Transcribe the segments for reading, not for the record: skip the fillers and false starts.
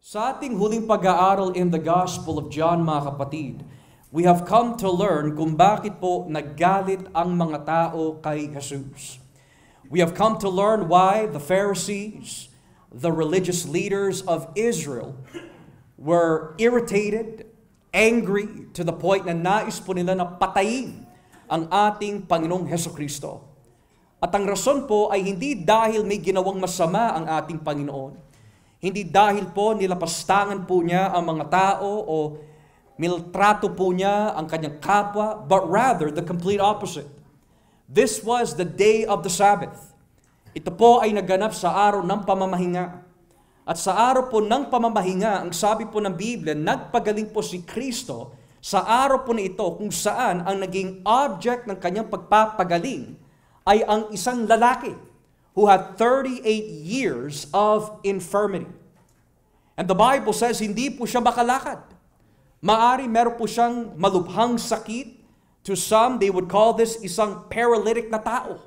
Sa ating huling pag-aaral in the Gospel of John, mga kapatid, we have come to learn kung bakit po naggalit ang mga tao kay Jesus. We have come to learn why the Pharisees, the religious leaders of Israel, were irritated, angry, to the point na nais po nila na patayin ang ating Panginoong Hesukristo. At ang rason po ay hindi dahil may ginawang masama ang ating Panginoon. Hindi dahil po nilapastangan po niya ang mga tao o miltrato po niya ang kanyang kapwa, but rather the complete opposite. This was the day of the Sabbath. Ito po ay naganap sa araw ng pamamahinga. At sa araw po ng pamamahinga, ang sabi po ng Biblia, nagpagaling po si Kristo sa araw po na ito kung saan ang naging object ng kanyang pagpapagaling ay ang isang lalaki who had 38 years of infirmity. And the Bible says, hindi po siya makalakad. Maari meron po siyang malubhang sakit. To some, they would call this isang paralytic na tao.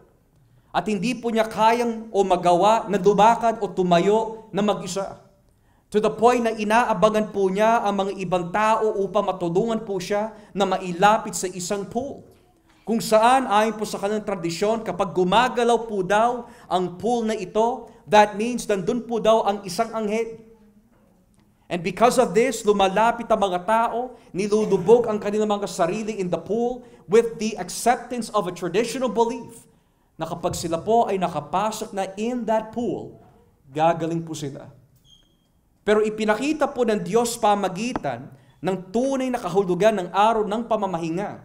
At hindi po niya kayang o magawa na lumakad o tumayo na mag-isa. To the point na inaabangan po niya ang mga ibang tao upang matulungan po siya na mailapit sa isang pool. Kung saan, ayon po sa kanilang tradisyon, kapag gumagalaw po daw ang pool na ito, that means nandun po daw ang isang anghel. And because of this, lumalapit ang mga tao, nilulubog ang kanilang mga sarili in the pool with the acceptance of a traditional belief na kapag sila po ay nakapasok na in that pool, gagaling po sila. Pero ipinakita po ng Diyos pamagitan ng tunay na kahulugan ng araw ng pamamahinga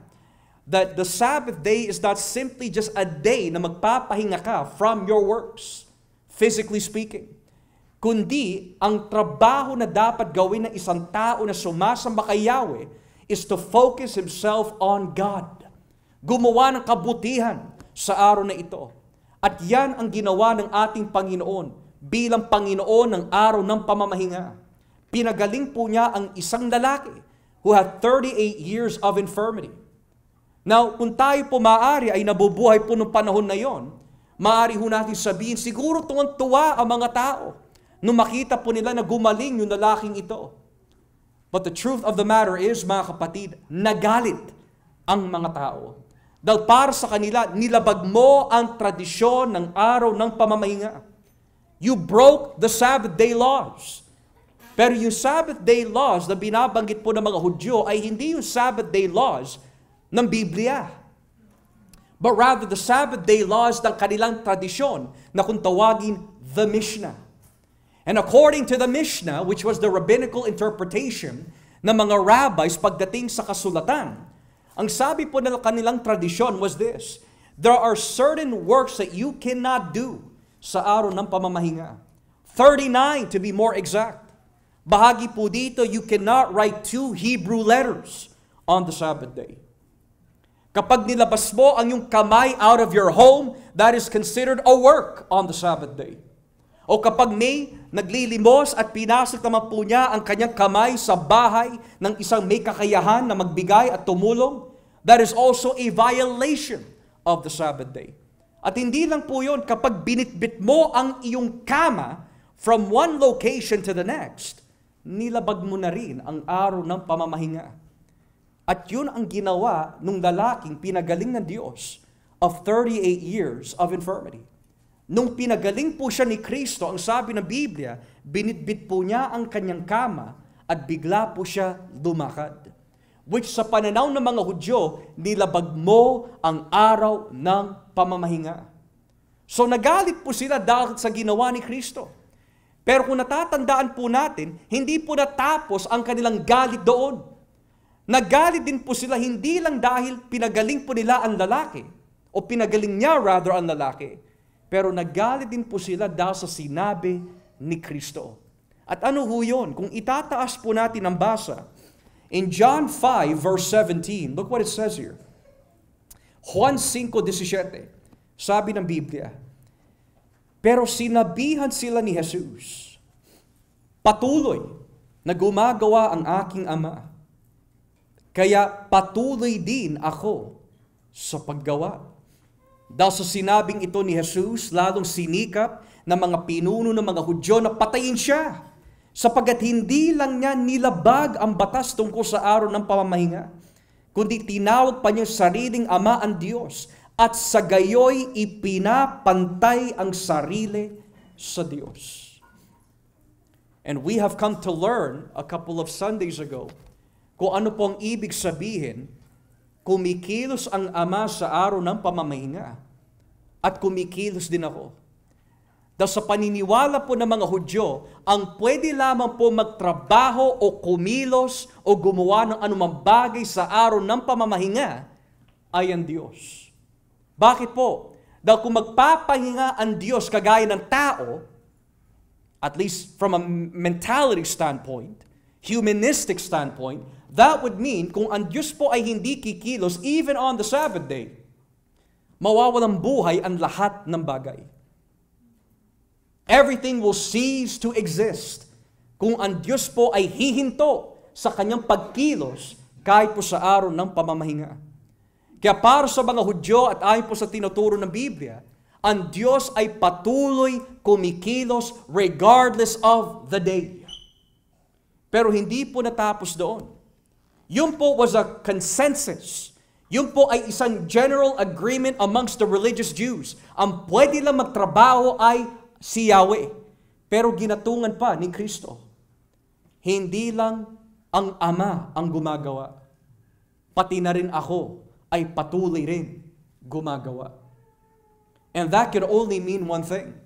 that the Sabbath day is not simply just a day na magpapahinga ka from your works, physically speaking, kundi ang trabaho na dapat gawin ng isang tao na sumasamba kay Yahweh is to focus himself on God. Gumawa ng kabutihan sa araw na ito. At yan ang ginawa ng ating Panginoon bilang Panginoon ng araw ng pamamahinga. Pinagaling po niya ang isang lalaki who had 38 years of infirmity. Now, kung tayo po maaari ay nabubuhay po noong panahon na yon, maaari ho natin sabihin, siguro tuwang-tuwa ang mga tao nung makita po nila na gumaling yung lalaking ito. But the truth of the matter is, mga kapatid, nagalit ang mga tao. Dahil para sa kanila, nilabag mo ang tradisyon ng araw ng pamamahinga. You broke the Sabbath day laws. Pero yung Sabbath day laws na binabanggit po ng mga Hudyo ay hindi yung Sabbath day laws ng Biblia. But rather the Sabbath day laws ng kanilang tradisyon na kung tawagin the Mishnah. And according to the Mishnah, which was the rabbinical interpretation ng mga rabbis pagdating sa kasulatan, ang sabi po ng kanilang tradisyon was this: there are certain works that you cannot do sa araw ng pamamahinga. 39 to be more exact. Bahagi po dito, you cannot write 2 Hebrew letters on the Sabbath day. Kapag nilabas mo ang iyong kamay out of your home, that is considered a work on the Sabbath day. O kapag may naglilimos at pinasok naman po niya ang kanyang kamay sa bahay ng isang may kakayahan na magbigay at tumulong, that is also a violation of the Sabbath day. At hindi lang po yun, kapag binitbit mo ang iyong kama from one location to the next, nilabag mo na rin ang araw ng pamamahinga. At yun ang ginawa nung lalaking pinagaling ng Diyos of 38 years of infirmity. Nung pinagaling po siya ni Kristo, ang sabi ng Biblia, binitbit po niya ang kanyang kama at bigla po siya lumakad. Which sa pananaw ng mga Hudyo, nilabag mo ang araw ng pamamahinga. So nagalit po sila dahil sa ginawa ni Kristo. Pero kung natatandaan po natin, hindi po natapos ang kanilang galit doon. Nagalit din po sila hindi lang dahil pinagaling po nila ang lalaki, o pinagaling niya rather ang lalaki, pero nagalit din po sila dahil sa sinabi ni Kristo. At ano ho yun? Kung itataas po natin ang basa, in John 5 verse 17, look what it says here. Juan 5:17, sabi ng Biblia, pero sinabihan sila ni Jesus, patuloy na gumagawa ang aking Ama, kaya patuloy din ako sa paggawa. Dahil sa sinabing ito ni Jesus, lalong sinikap ng mga pinuno ng mga Hudyo na patayin siya. Sapagat hindi lang niya nilabag ang batas tungkol sa araw ng pamamahinga, kundi tinawag pa niya sariling Ama ang Diyos, at sa gayoy ipinapantay ang sarili sa Diyos. And we have come to learn a couple of Sundays ago kung ano po ang ibig sabihin, kumikilos ang Ama sa araw ng pamamahinga at kumikilos din ako. Dahil sa paniniwala po ng mga Hudyo, ang pwede lamang po magtrabaho o kumilos o gumawa ng anumang bagay sa araw ng pamamahinga ay ang Diyos. Bakit po? Dahil kung magpapahinga ang Diyos kagaya ng tao, at least from a mentality standpoint, humanistic standpoint, that would mean kung ang Diyos po ay hindi kikilos even on the Sabbath day, mawawalang buhay ang lahat ng bagay. Everything will cease to exist kung ang Diyos po ay hihinto sa kanyang pagkilos kahit po sa araw ng pamamahinga. Kaya para sa mga Hudyo at ayon po sa tinuturo ng Biblia, ang Diyos ay patuloy kumikilos regardless of the day. Pero hindi po natapos doon. Yun po was a consensus. Yun po ay isang general agreement amongst the religious Jews. Ang pwede lang magtrabaho ay si Yahweh. Pero ginatungan pa ni Kristo. Hindi lang ang Ama ang gumagawa. Pati na rin ako ay patuloy rin gumagawa. And that can only mean one thing.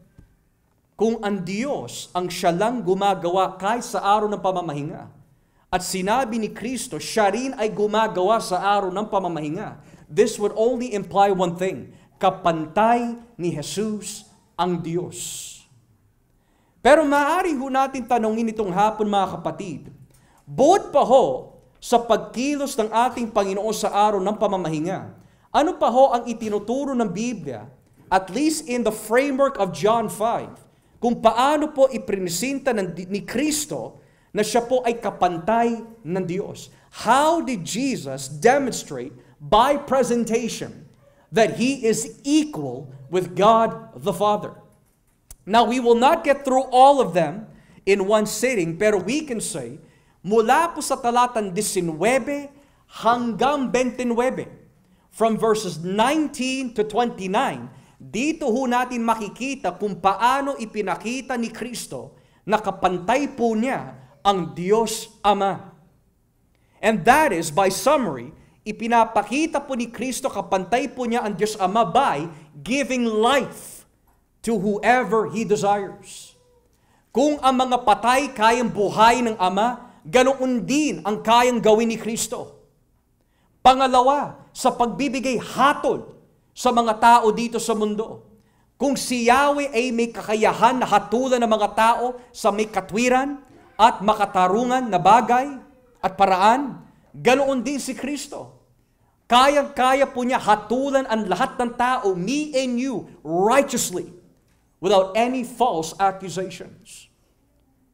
Kung ang Diyos ang siya lang gumagawa kahit sa araw ng pamamahinga, at sinabi ni Kristo, siya rin ay gumagawa sa araw ng pamamahinga, this would only imply one thing, kapantay ni Jesus ang Diyos. Pero maaari ho natin tanongin itong hapon mga kapatid, bukod pa ho sa pagkilos ng ating Panginoon sa araw ng pamamahinga, ano pa ho ang itinuturo ng Biblia, at least in the framework of John 5, kung paano po iprinisinta ni Kristo na siya po ay kapantay ng Diyos. How did Jesus demonstrate by presentation that He is equal with God the Father? Now, we will not get through all of them in one sitting, pero we can say, mula po sa talatang 19 hanggang 29, from verses 19 to 29, dito ho natin makikita kung paano ipinakita ni Kristo na kapantay po niya ang Diyos Ama. And that is, by summary, ipinapakita po ni Kristo kapantay po niya ang Diyos Ama by giving life to whoever He desires. Kung ang mga patay kayang buhay ng Ama, ganoon din ang kayang gawin ni Kristo. Pangalawa, sa pagbibigay hatol sa mga tao dito sa mundo. Kung si Yahweh ay may kakayahan na hatulan ng mga tao sa may katwiran at makatarungan na bagay at paraan, ganoon din si Kristo. Kayang-kaya po niya hatulan ang lahat ng tao, me and you, righteously, without any false accusations.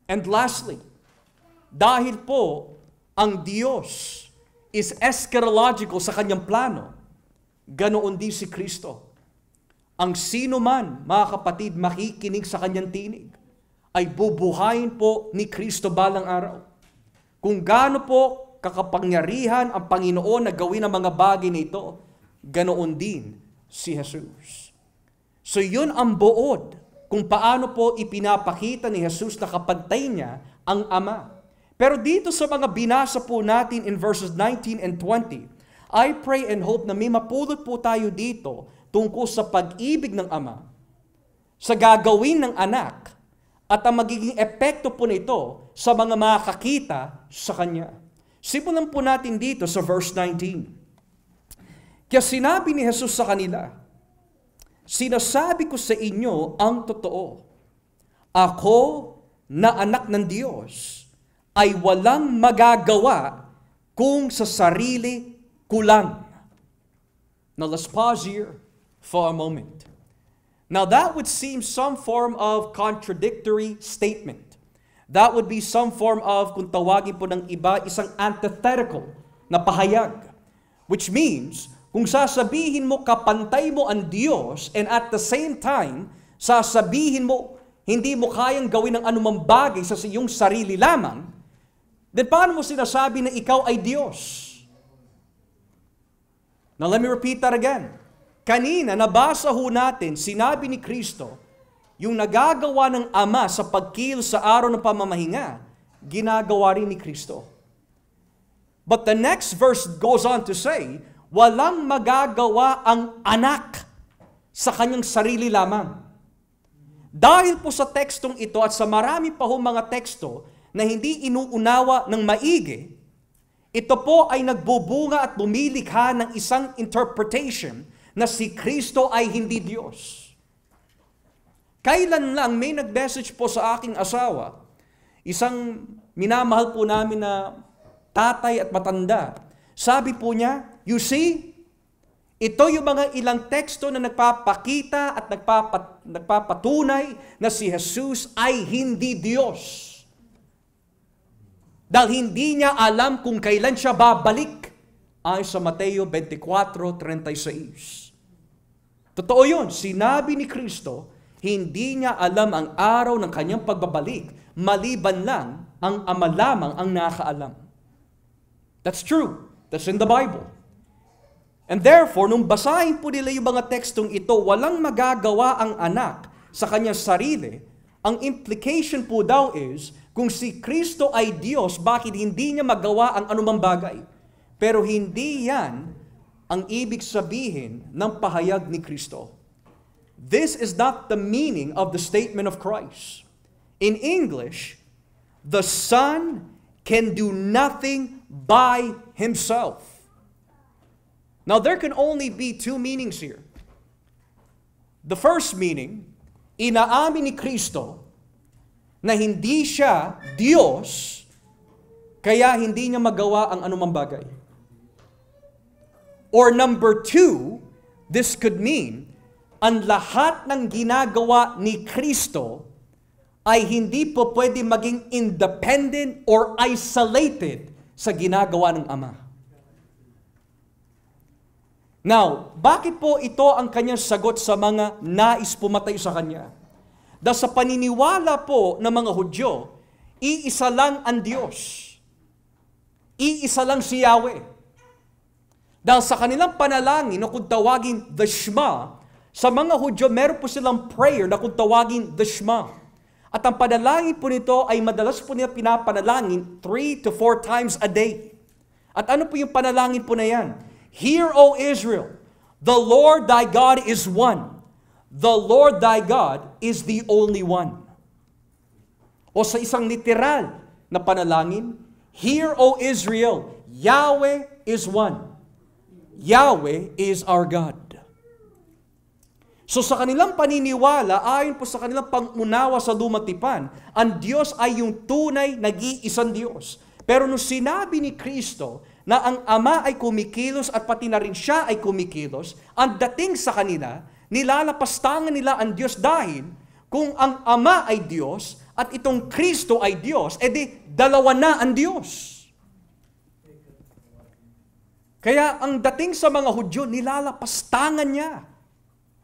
And lastly, dahil po ang Diyos is eschatological sa kanyang plano, ganoon din si Kristo. Ang sino man, mga kapatid, makikinig sa kanyang tinig, ay bubuhayin po ni Kristo balang araw. Kung gaano po kakapangyarihan ang Panginoon na gawin ang mga bagay na ito, ganoon din si Jesus. So yun ang buod kung paano po ipinapakita ni Jesus na kapantay niya ang Ama. Pero dito sa mga binasa po natin in verses 19 and 20, I pray and hope na may mapulot po tayo dito tungkol sa pag-ibig ng Ama, sa gagawin ng anak, at ang magiging epekto po nito sa mga makakita sa Kanya. Simulan po natin dito sa verse 19. Kaya sinabi ni Jesus sa kanila, sinasabi ko sa inyo ang totoo. Ako na anak ng Diyos ay walang magagawa kung sa sarili ko lang. Now let's pause here for a moment. Now that would seem some form of contradictory statement. That would be some form of, kung tawagin po ng iba, isang antithetical na pahayag. Which means, kung sasabihin mo kapantay mo ang Diyos and at the same time, sasabihin mo hindi mo kayang gawin ng anumang bagay sa iyong sarili lamang, then paano mo sinasabi na ikaw ay Diyos? Now let me repeat that again. Kanina, nabasa ho natin, sinabi ni Kristo, yung nagagawa ng Ama sa pagkilos sa araw ng pamamahinga, ginagawa rin ni Kristo. But the next verse goes on to say, walang magagawa ang anak sa kanyang sarili lamang. Dahil po sa tekstong ito at sa marami pa ho mga teksto na hindi inuunawa ng maigi, ito po ay nagbubunga at bumilikha ng isang interpretation na si Kristo ay hindi Diyos. Kailan lang may nag-message po sa aking asawa, isang minamahal po namin na tatay at matanda. Sabi po niya, you see, ito yung mga ilang teksto na nagpapakita at nagpapatunay na si Jesus ay hindi Diyos. Dahil hindi niya alam kung kailan siya babalik. Ayon sa Mateo 24:36. Totoo yun, sinabi ni Kristo, hindi niya alam ang araw ng kanyang pagbabalik, maliban lang ang Ama lamang ang nakaalam. That's true. That's in the Bible. And therefore, nung basahin po nila yung mga tekstong ito, walang magagawa ang anak sa kanyang sarili, ang implication po daw is, kung si Kristo ay Diyos, bakit hindi niya magawa ang anumang bagay? Pero hindi yan ang ibig sabihin ng pahayag ni Kristo. This is not the meaning of the statement of Christ. In English, the Son can do nothing by Himself. Now, there can only be two meanings here. The first meaning, inaamin ni Kristo na hindi siya Diyos, kaya hindi niya magawa ang anumang bagay. Or number two, this could mean, ang lahat ng ginagawa ni Kristo ay hindi po pwede maging independent or isolated sa ginagawa ng Ama. Now, bakit po ito ang kanyang sagot sa mga nais pumatay sa kanya? Dahil sa paniniwala po ng mga Hudyo, iisa lang ang Diyos. Iisa lang si Yahweh. Dahil sa kanilang panalangin na kung tawagin the Shema, sa mga Hudyo meron po silang prayer na kung tawagin the Shema. At ang panalangin po nito ay madalas po nila pinapanalangin 3 to 4 times a day. At ano po yung panalangin po na yan? Hear, O Israel, the Lord thy God is one. The Lord thy God is the only one. O sa isang literal na panalangin, Hear, O Israel, Yahweh is one. Yahweh is our God. So sa kanilang paniniwala, ayon po sa kanilang pangunawa sa lumatipan, ang Diyos ay yung tunay nag-iisang Diyos. Pero nung sinabi ni Kristo na ang Ama ay kumikilos at pati na rin siya ay kumikilos, ang dating sa kanila, nilalapastangan nila ang Diyos dahil kung ang Ama ay Diyos at itong Kristo ay Diyos, edi dalawa na ang Diyos. Kaya ang dating sa mga Hudyo, nilalapastangan niya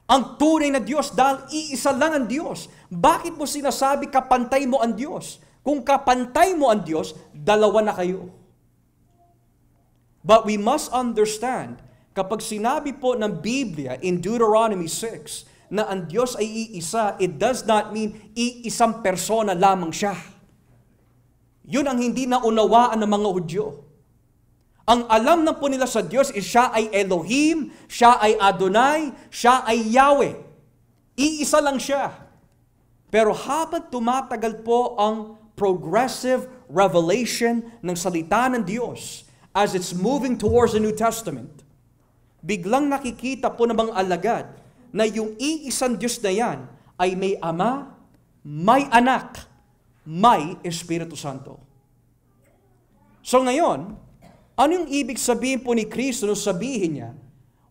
ang tunay na Diyos dahil iisa lang ang Diyos. Bakit mo sinasabi kapantay mo ang Diyos? Kung kapantay mo ang Diyos, dalawa na kayo. But we must understand, kapag sinabi po ng Biblia in Deuteronomy 6 na ang Diyos ay iisa, it does not mean iisang persona lamang siya. Yun ang hindi naunawaan ng mga Hudyo. Ang alam na po nila sa Diyos is siya ay Elohim, siya ay Adonai, siya ay Yahweh. Iisa lang siya. Pero habang tumatagal po ang progressive revelation ng salita ng Diyos as it's moving towards the New Testament, biglang nakikita po ng mga alagad na yung iisang Diyos na yan ay may Ama, may Anak, may Espiritu Santo. So ngayon, ano yung ibig sabihin po ni Kristo nung sabihin niya,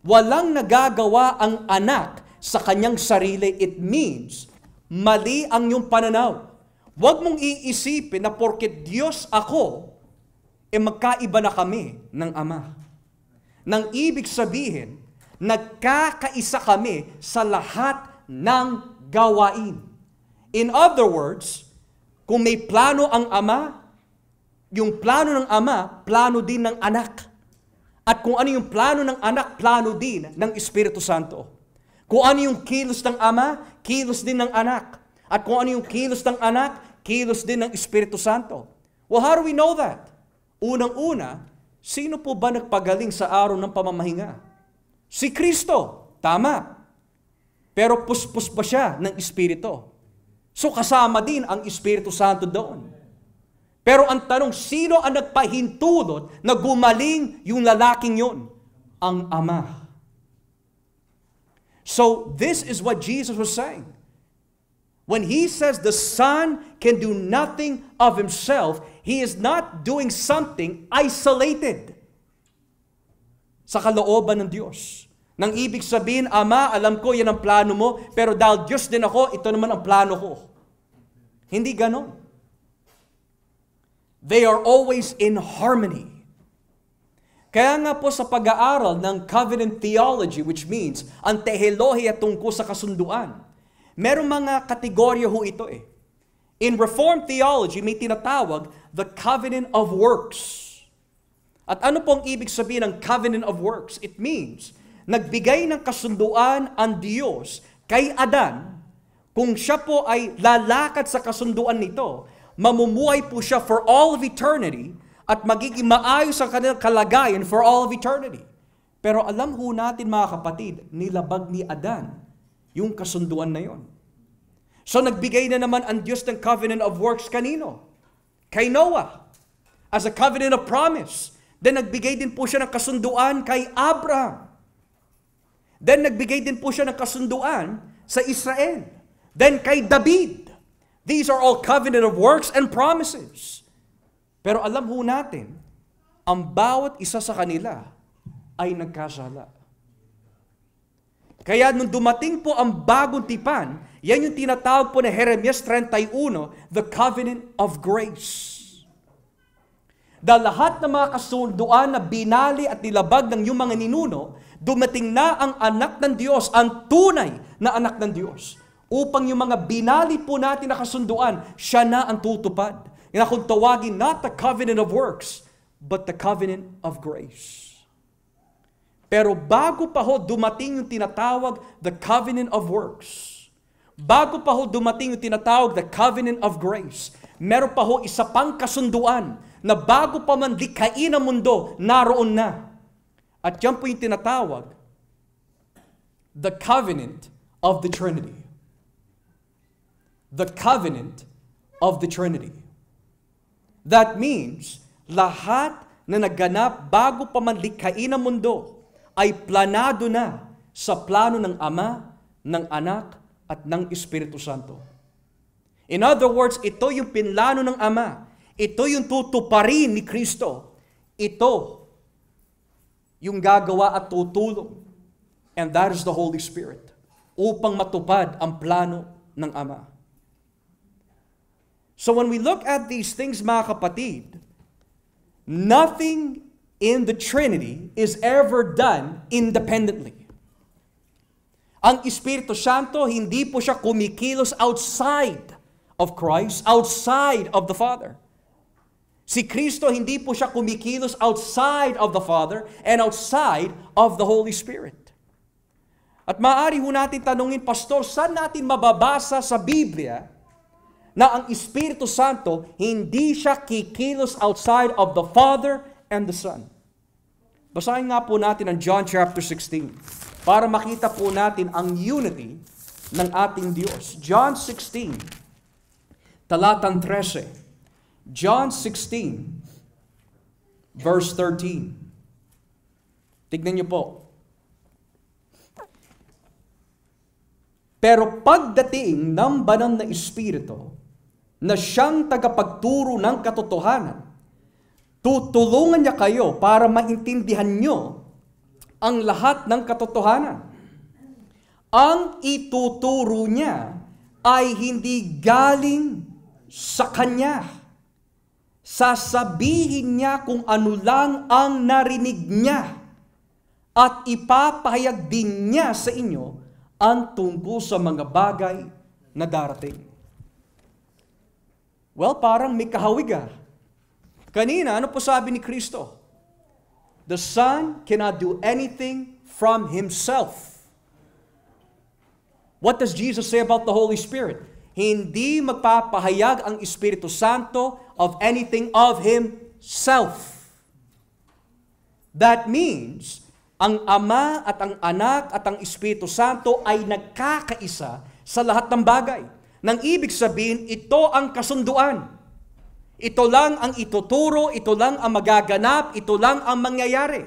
walang nagagawa ang anak sa kanyang sarili? It means, mali ang iyong pananaw. Huwag mong iisipin na porket Diyos ako, magkaiba na kami ng Ama. Nang ibig sabihin, nagkakaisa kami sa lahat ng gawain. In other words, kung may plano ang Ama, yung plano ng Ama, plano din ng Anak. At kung ano yung plano ng Anak, plano din ng Espiritu Santo. Kung ano yung kilos ng Ama, kilos din ng Anak. At kung ano yung kilos ng Anak, kilos din ng Espiritu Santo. Well, how do we know that? Unang-una, sino po ba nagpagaling sa araw ng pamamahinga? Si Kristo. Tama. Pero puspos pa siya ng Espiritu. So kasama din ang Espiritu Santo doon. Pero ang tanong, sino ang nagpahintulot na gumaling yung lalaking yon? Ang Ama. So this is what Jesus was saying. When He says the Son can do nothing of Himself, He is not doing something isolated sa kalooban ng Diyos. Nang ibig sabihin, Ama, alam ko yan ang plano mo, pero dahil Diyos din ako, ito naman ang plano ko. Hindi ganon. They are always in harmony. Kaya nga po sa pag-aaral ng covenant theology, which means ang teolohiya tungkol sa kasunduan, merong mga kategorya ho ito eh. In Reformed theology, may tinatawag the covenant of works. At ano pong ibig sabihin ng covenant of works? It means, nagbigay ng kasunduan ang Diyos kay Adan, kung siya po ay lalakad sa kasunduan nito, mamumuhay po siya for all of eternity at magiging maayos ang kanilang kalagayan for all of eternity. Pero alam ho natin mga kapatid, nilabag ni Adan yung kasunduan na yon. So nagbigay na naman ang Diyos ng covenant of works kanino? Kay Noah, as a covenant of promise. Then nagbigay din po siya ng kasunduan kay Abraham. Then nagbigay din po siya ng kasunduan sa Israel. Then kay David. These are all covenant of works and promises. Pero alam ho natin, ang bawat isa sa kanila ay nagkasala. Kaya nung dumating po ang bagong tipan, yan yung tinatawag po na Jeremias 31, the covenant of grace. Dahil lahat ng mga kasunduan na binali at nilabag ng yung mga ninuno, dumating na ang anak ng Diyos, ang tunay na anak ng Diyos. Upang yung mga binali po natin na kasunduan, siya na ang tutupad. Yan kung tawagin, not the covenant of works, but the covenant of grace. Pero bago pa ho dumating yung tinatawag, the covenant of works, bago pa ho dumating yung tinatawag, the covenant of grace, meron pa ho isa pang kasunduan na bago pa man likhain ang mundo, naroon na. At yan po yung tinatawag, the covenant of the Trinity. The covenant of the Trinity. That means, lahat na naganap bago pa man likhain ang mundo ay planado na sa plano ng Ama, ng Anak, at ng Espiritu Santo. In other words, ito yung pinlano ng Ama. Ito yung tutuparin ni Kristo. Ito yung gagawa at tutulong. And that is the Holy Spirit. Upang matupad ang plano ng Ama. So when we look at these things, mga kapatid, nothing in the Trinity is ever done independently. Ang Espiritu Santo, hindi po siya kumikilos outside of Christ, outside of the Father. Si Kristo, hindi po siya kumikilos outside of the Father and outside of the Holy Spirit. At maaari ho natin tanungin, Pastor, saan natin mababasa sa Biblia na ang Espiritu Santo hindi siya kikilos outside of the Father and the Son? Basahin nga po natin ang John chapter 16 para makita po natin ang unity ng ating Diyos. John 16, talatang 13. John 16, verse 13. Tignan niyo po. Pero pagdating ng banal na Espiritu, na siyang tagapagturo ng katotohanan, tutulungan niya kayo para maintindihan niyo ang lahat ng katotohanan. Ang ituturo niya ay hindi galing sa Kanya. Sasabihin niya kung ano lang ang narinig niya at ipapahayag din niya sa inyo ang tungkol sa mga bagay na darating. Well, parang may kahawig ah. Kanina, ano po sabi ni Kristo? The Son cannot do anything from Himself. What does Jesus say about the Holy Spirit? Hindi magpapahayag ang Espiritu Santo of anything of Himself. That means, ang Ama at ang Anak at ang Espiritu Santo ay nagkakaisa sa lahat ng bagay. Nang ibig sabihin, ito ang kasunduan. Ito lang ang ituturo, ito lang ang magaganap, ito lang ang mangyayari.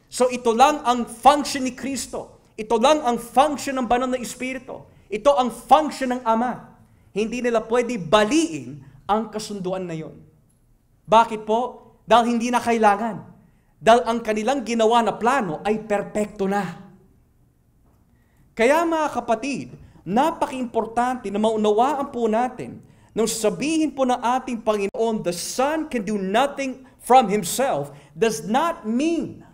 So ito lang ang function ni Kristo. Ito lang ang function ng banal na Espiritu. Ito ang function ng Ama. Hindi nila pwede baliin ang kasunduan na yon. Bakit po? Dahil hindi na kailangan. Dahil ang kanilang ginawa na plano ay perpekto na. Kaya mga kapatid, napaka-importante na maunawaan po natin nung sabihin po ng ating Panginoon, the Son can do nothing from Himself, does not mean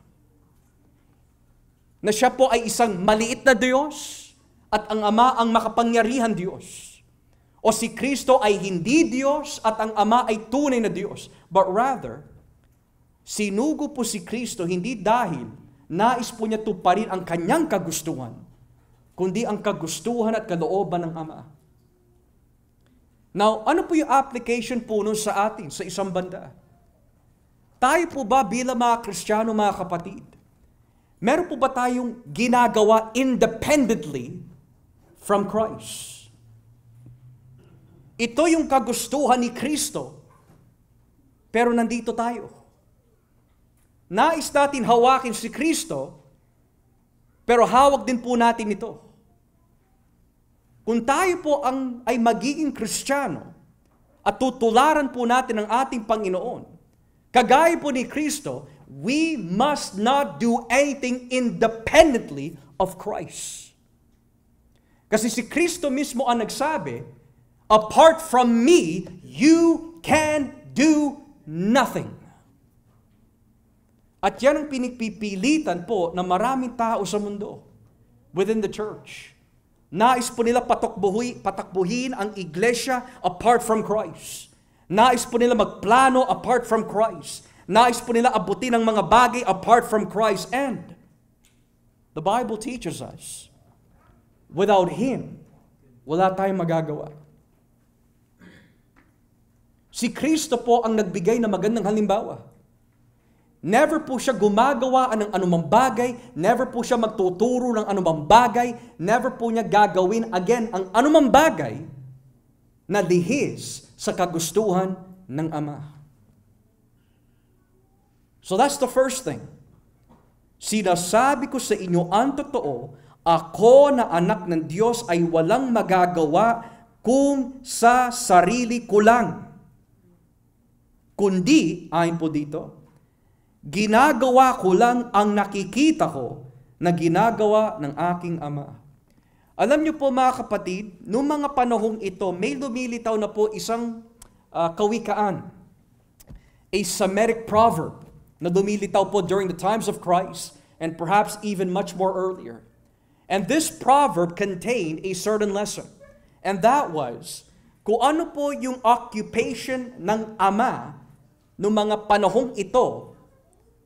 na siya po ay isang maliit na Diyos at ang Ama ang makapangyarihan Diyos. O si Kristo ay hindi Diyos at ang Ama ay tunay na Diyos. But rather, sinugo po si Kristo hindi dahil nais po niya tuparin ang kanyang kagustuhan, kundi ang kagustuhan at kalooban ng Ama. Now, ano po yung application po nun sa atin, sa isang banda? Tayo po ba bilang mga Kristiyano, mga kapatid, meron po ba tayong ginagawa independently from Christ? Ito yung kagustuhan ni Kristo, pero nandito tayo. Nais natin hawakin si Kristo, pero hawak din po natin ito. Kung tayo po ay magiging Kristiyano at tutularan po natin ang ating Panginoon, kagaya po ni Kristo, we must not do anything independently of Christ. Kasi si Kristo mismo ang nagsabi, apart from me, you can do nothing. At yan ang pinipilitan po ng maraming tao sa mundo, within the church. Nais po nila patakbuhin ang iglesia apart from Christ. Nais po nila magplano apart from Christ. Nais po nila abutin ang mga bagay apart from Christ. And the Bible teaches us, without Him, wala tayong magagawa. Si Kristo po ang nagbigay ng magandang halimbawa. Never po siya gumagawa ng anumang bagay, never po siya magtuturo ng anumang bagay, never po niya gagawin again ang anumang bagay na lihis sa kagustuhan ng Ama. So that's the first thing. Sinasabi ko sa inyo ang totoo, ako na anak ng Diyos ay walang magagawa kung sa sarili ko lang. Kundi, ayon po dito, ginagawa ko lang ang nakikita ko na ginagawa ng aking Ama. Alam niyo po mga kapatid, noong mga panahong ito, may lumilitaw na po isang kawikaan, a Semitic proverb na lumilitaw po during the times of Christ and perhaps even much more earlier. And this proverb contained a certain lesson. And that was, kung ano po yung occupation ng Ama noong mga panahong ito,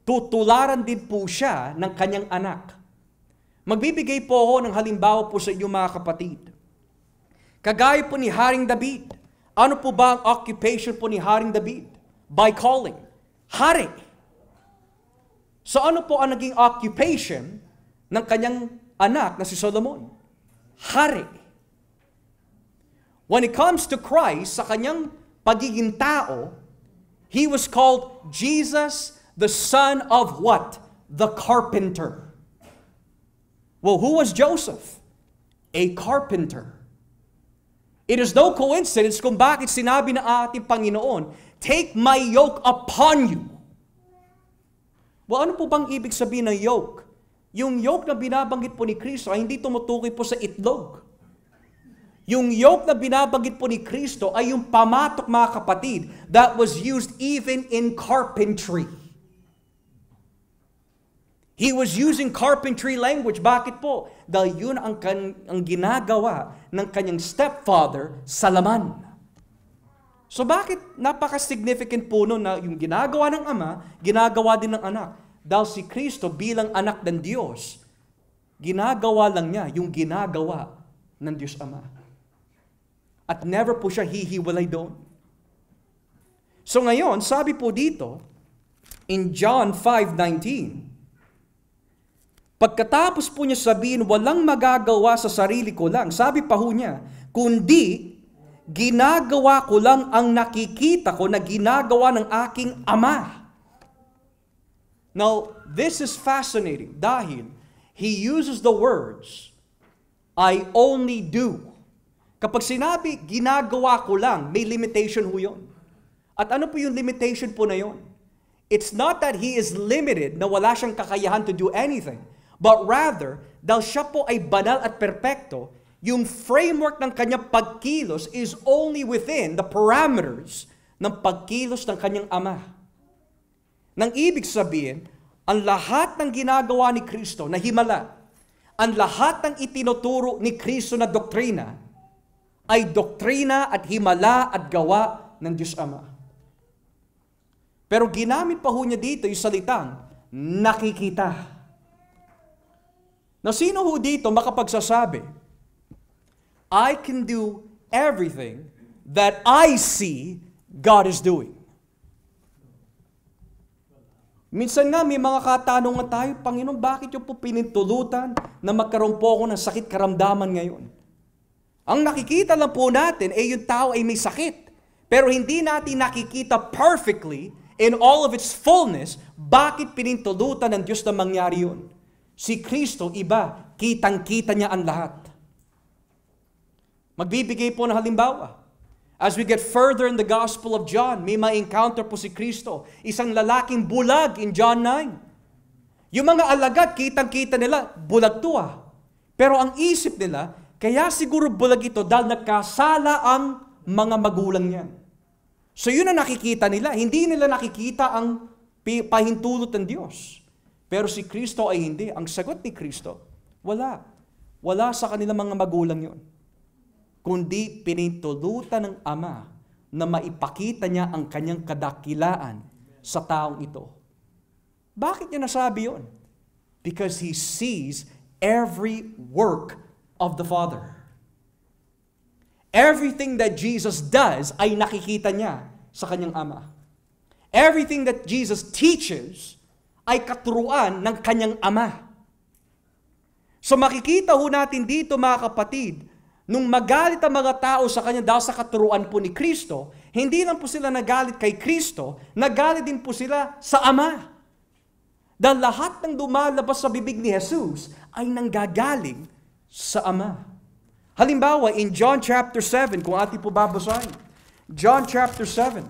tutularan din po siya ng kanyang anak. Magbibigay po ako ng halimbawa po sa inyo mga kapatid. Kagaya po ni Haring David. Ano po ba ang occupation po ni Haring David? By calling. Hari. So ano po ang naging occupation ng kanyang anak na si Solomon? Hari. When it comes to Christ, sa kanyang pagiging tao, He was called Jesus, the son of what? The carpenter. Well, who was Joseph? A carpenter. It is no coincidence kung bakit sinabi ng ating Panginoon, take my yoke upon you. Well, ano po bang ibig sabihin ng yoke? Yung yoke na binabanggit po ni Kristo ay hindi tumutukoy po sa itlog. Yung yoke na binabanggit po ni Kristo ay yung pamatok, mga kapatid, that was used even in carpentry. He was using carpentry language. Bakit po? Dahil yun ang ginagawa ng kanyang stepfather sa laman. So bakit napaka-significant po nun na yung ginagawa ng Ama, ginagawa din ng anak? Dahil si Kristo bilang anak ng Diyos, ginagawa lang niya yung ginagawa ng Diyos Ama. At never po siya hihiwalay doon. So ngayon, sabi po dito, in John 5:19, pagkatapos po niya sabihin, walang magagawa sa sarili ko lang, sabi pa ho niya, kundi ginagawa ko lang ang nakikita ko na ginagawa ng aking Ama. Now, this is fascinating dahil he uses the words, I only do. Kapag sinabi, ginagawa ko lang, may limitation ho yun. At ano po yung limitation po na yun? It's not that he is limited na wala siyang kakayahan to do anything, but rather, dahil siya po ay banal at perpekto, yung framework ng kanyang pagkilos is only within the parameters ng pagkilos ng kanyang Ama. Nang ibig sabihin, ang lahat ng ginagawa ni Kristo na himala, ang lahat ng itinuturo ni Kristo na doktrina, ay doktrina at himala at gawa ng Diyos Ama. Pero ginamit pa ho niya dito yung salitang nakikita. Na sino ho dito makapagsasabi, I can do everything that I see God is doing. Minsan nga may mga katanungan tayo, Panginoon, bakit yung po pinintulutan na magkaroon po ako ng sakit karamdaman ngayon? Ang nakikita lang po natin ay yung tao ay may sakit. Pero hindi natin nakikita perfectly in all of its fullness, bakit pinintulutan ng Diyos na mangyari yun? Si Kristo, iba, kitang-kita niya ang lahat. Magbibigay po ng halimbawa. As we get further in the Gospel of John, may ma-encounter po si Kristo, isang lalaking bulag in John 9. Yung mga alagad, kitang-kita nila, bulag to ah. Pero ang isip nila, kaya siguro bulag ito dahil nagkasala ang mga magulang niya. So yun ang nakikita nila. Hindi nila nakikita ang pahintulot ng Diyos. Pero si Kristo ay hindi. Ang sagot ni Kristo, wala. Wala sa kanilang mga magulang yun. Kundi pinintulutan ng Ama na maipakita niya ang kanyang kadakilaan sa taong ito. Bakit niya nasabi yun? Because He sees every work of the Father. Everything that Jesus does ay nakikita niya sa kanyang Ama. Everything that Jesus teaches ay katuruan ng kanyang Ama. So makikita ho natin dito mga kapatid, nung magalit ang mga tao sa kanya dahil sa katuruan po ni Kristo, hindi lang po sila nagalit kay Kristo, nagalit din po sila sa Ama. Dahil lahat ng lumalabas sa bibig ni Jesus ay nanggagaling sa Ama. Halimbawa, in John chapter 7, kung ating po babasahin, John chapter 7,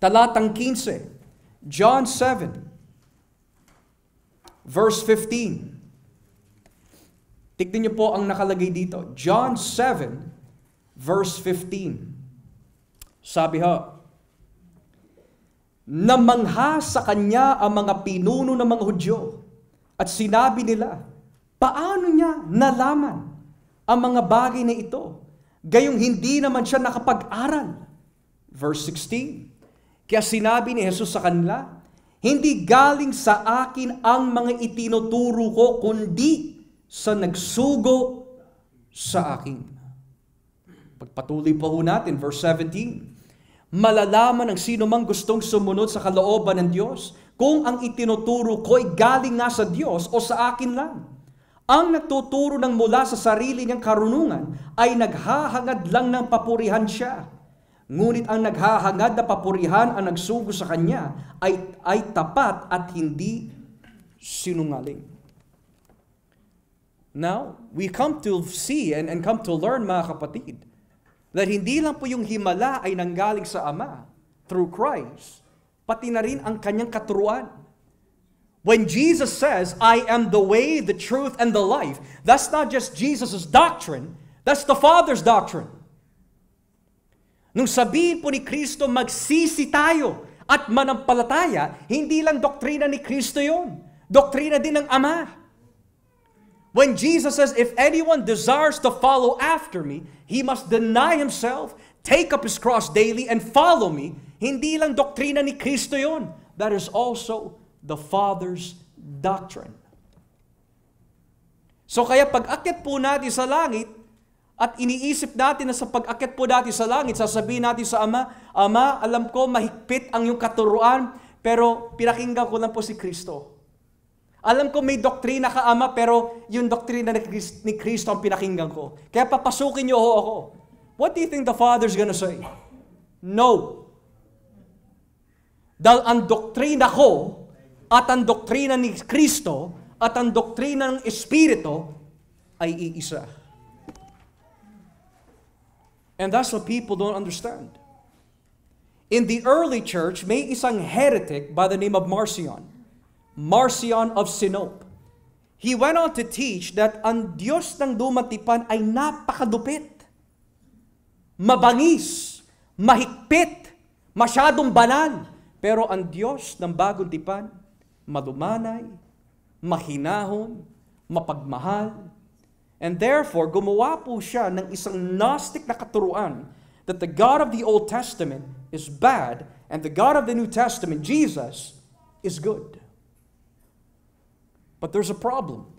talatang 15, John 7, verse 15. Tignan niyo po ang nakalagay dito. John 7, verse 15. Sabi ho, namangha sa kanya ang mga pinuno ng mga Hudyo at sinabi nila, paano niya nalaman ang mga bagay na ito? Gayong hindi naman siya nakapag-aral. Verse 16. Kaya sinabi ni Jesus sa kanila, hindi galing sa akin ang mga itinuturo ko, kundi sa nagsugo sa akin. Pagpatuloy pa ho natin, verse 17. Malalaman ng sino mang gustong sumunod sa kalooban ng Diyos kung ang itinuturo ko ay galing nga sa Diyos o sa akin lang. Ang nagtuturo ng mula sa sarili niyang karunungan ay naghahangad lang ng papurihan siya. Ngunit ang naghahangad na papurihan ang nagsugo sa kanya ay tapat at hindi sinungaling. Now, we come to see and come to learn, mga kapatid, that hindi lang po yung himala ay nanggaling sa Ama through Christ, pati na rin ang kanyang katuruan. When Jesus says, I am the way, the truth, and the life, that's not just Jesus' doctrine, that's the Father's doctrine. Nung sabihin po ni Kristo, magsisi tayo at manampalataya, hindi lang doktrina ni Kristo yon, doktrina din ng Ama. When Jesus says, if anyone desires to follow after me, he must deny himself, take up his cross daily and follow me, hindi lang doktrina ni Kristo yon. That is also the Father's doctrine. So kaya pag-akyat po natin sa langit, at iniisip natin na sa pag-akyat po natin sa langit, sasabihin natin sa Ama, Ama, alam ko mahigpit ang iyong katuruan, pero pinakinggan ko lang po si Kristo. Alam ko may doktrina ka, Ama, pero yung doktrina ni Kristo ang pinakinggan ko. Kaya papasukin niyo ako. What do you think the Father's gonna say? No. Dahil ang doktrina ko, at ang doktrina ni Kristo, at ang doktrina ng Espiritu, ay iisa. And that's what people don't understand. In the early church, may isang heretic by the name of Marcion. Marcion of Sinope. He went on to teach that ang Diyos ng lumang tipan ay napakadupit, mabangis, mahigpit, masyadong banal. Pero ang Diyos ng bagong tipan, malumanay, mahinahon, mapagmahal. And therefore, gumawa po siya ng isang Gnostic na katuruan that the God of the Old Testament is bad and the God of the New Testament, Jesus, is good. But there's a problem.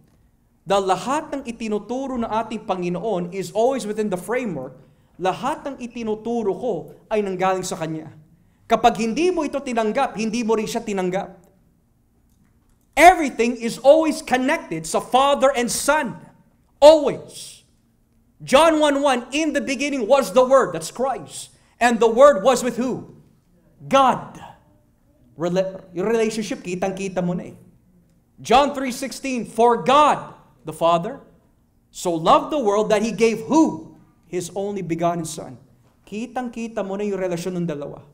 Dahil lahat ng itinuturo ng ating Panginoon is always within the framework, lahat ng itinuturo ko ay nanggaling sa Kanya. Kapag hindi mo ito tinanggap, hindi mo rin siya tinanggap. Everything is always connected sa Father and Son. Always. John 1:1, in the beginning was the Word, that's Christ. And the Word was with who? God. Yung relationship, kitang-kita mo na eh. John 3:16, for God, the Father, so loved the world that He gave who? His only begotten Son. Kitang-kita mo na yung relasyon ng dalawa.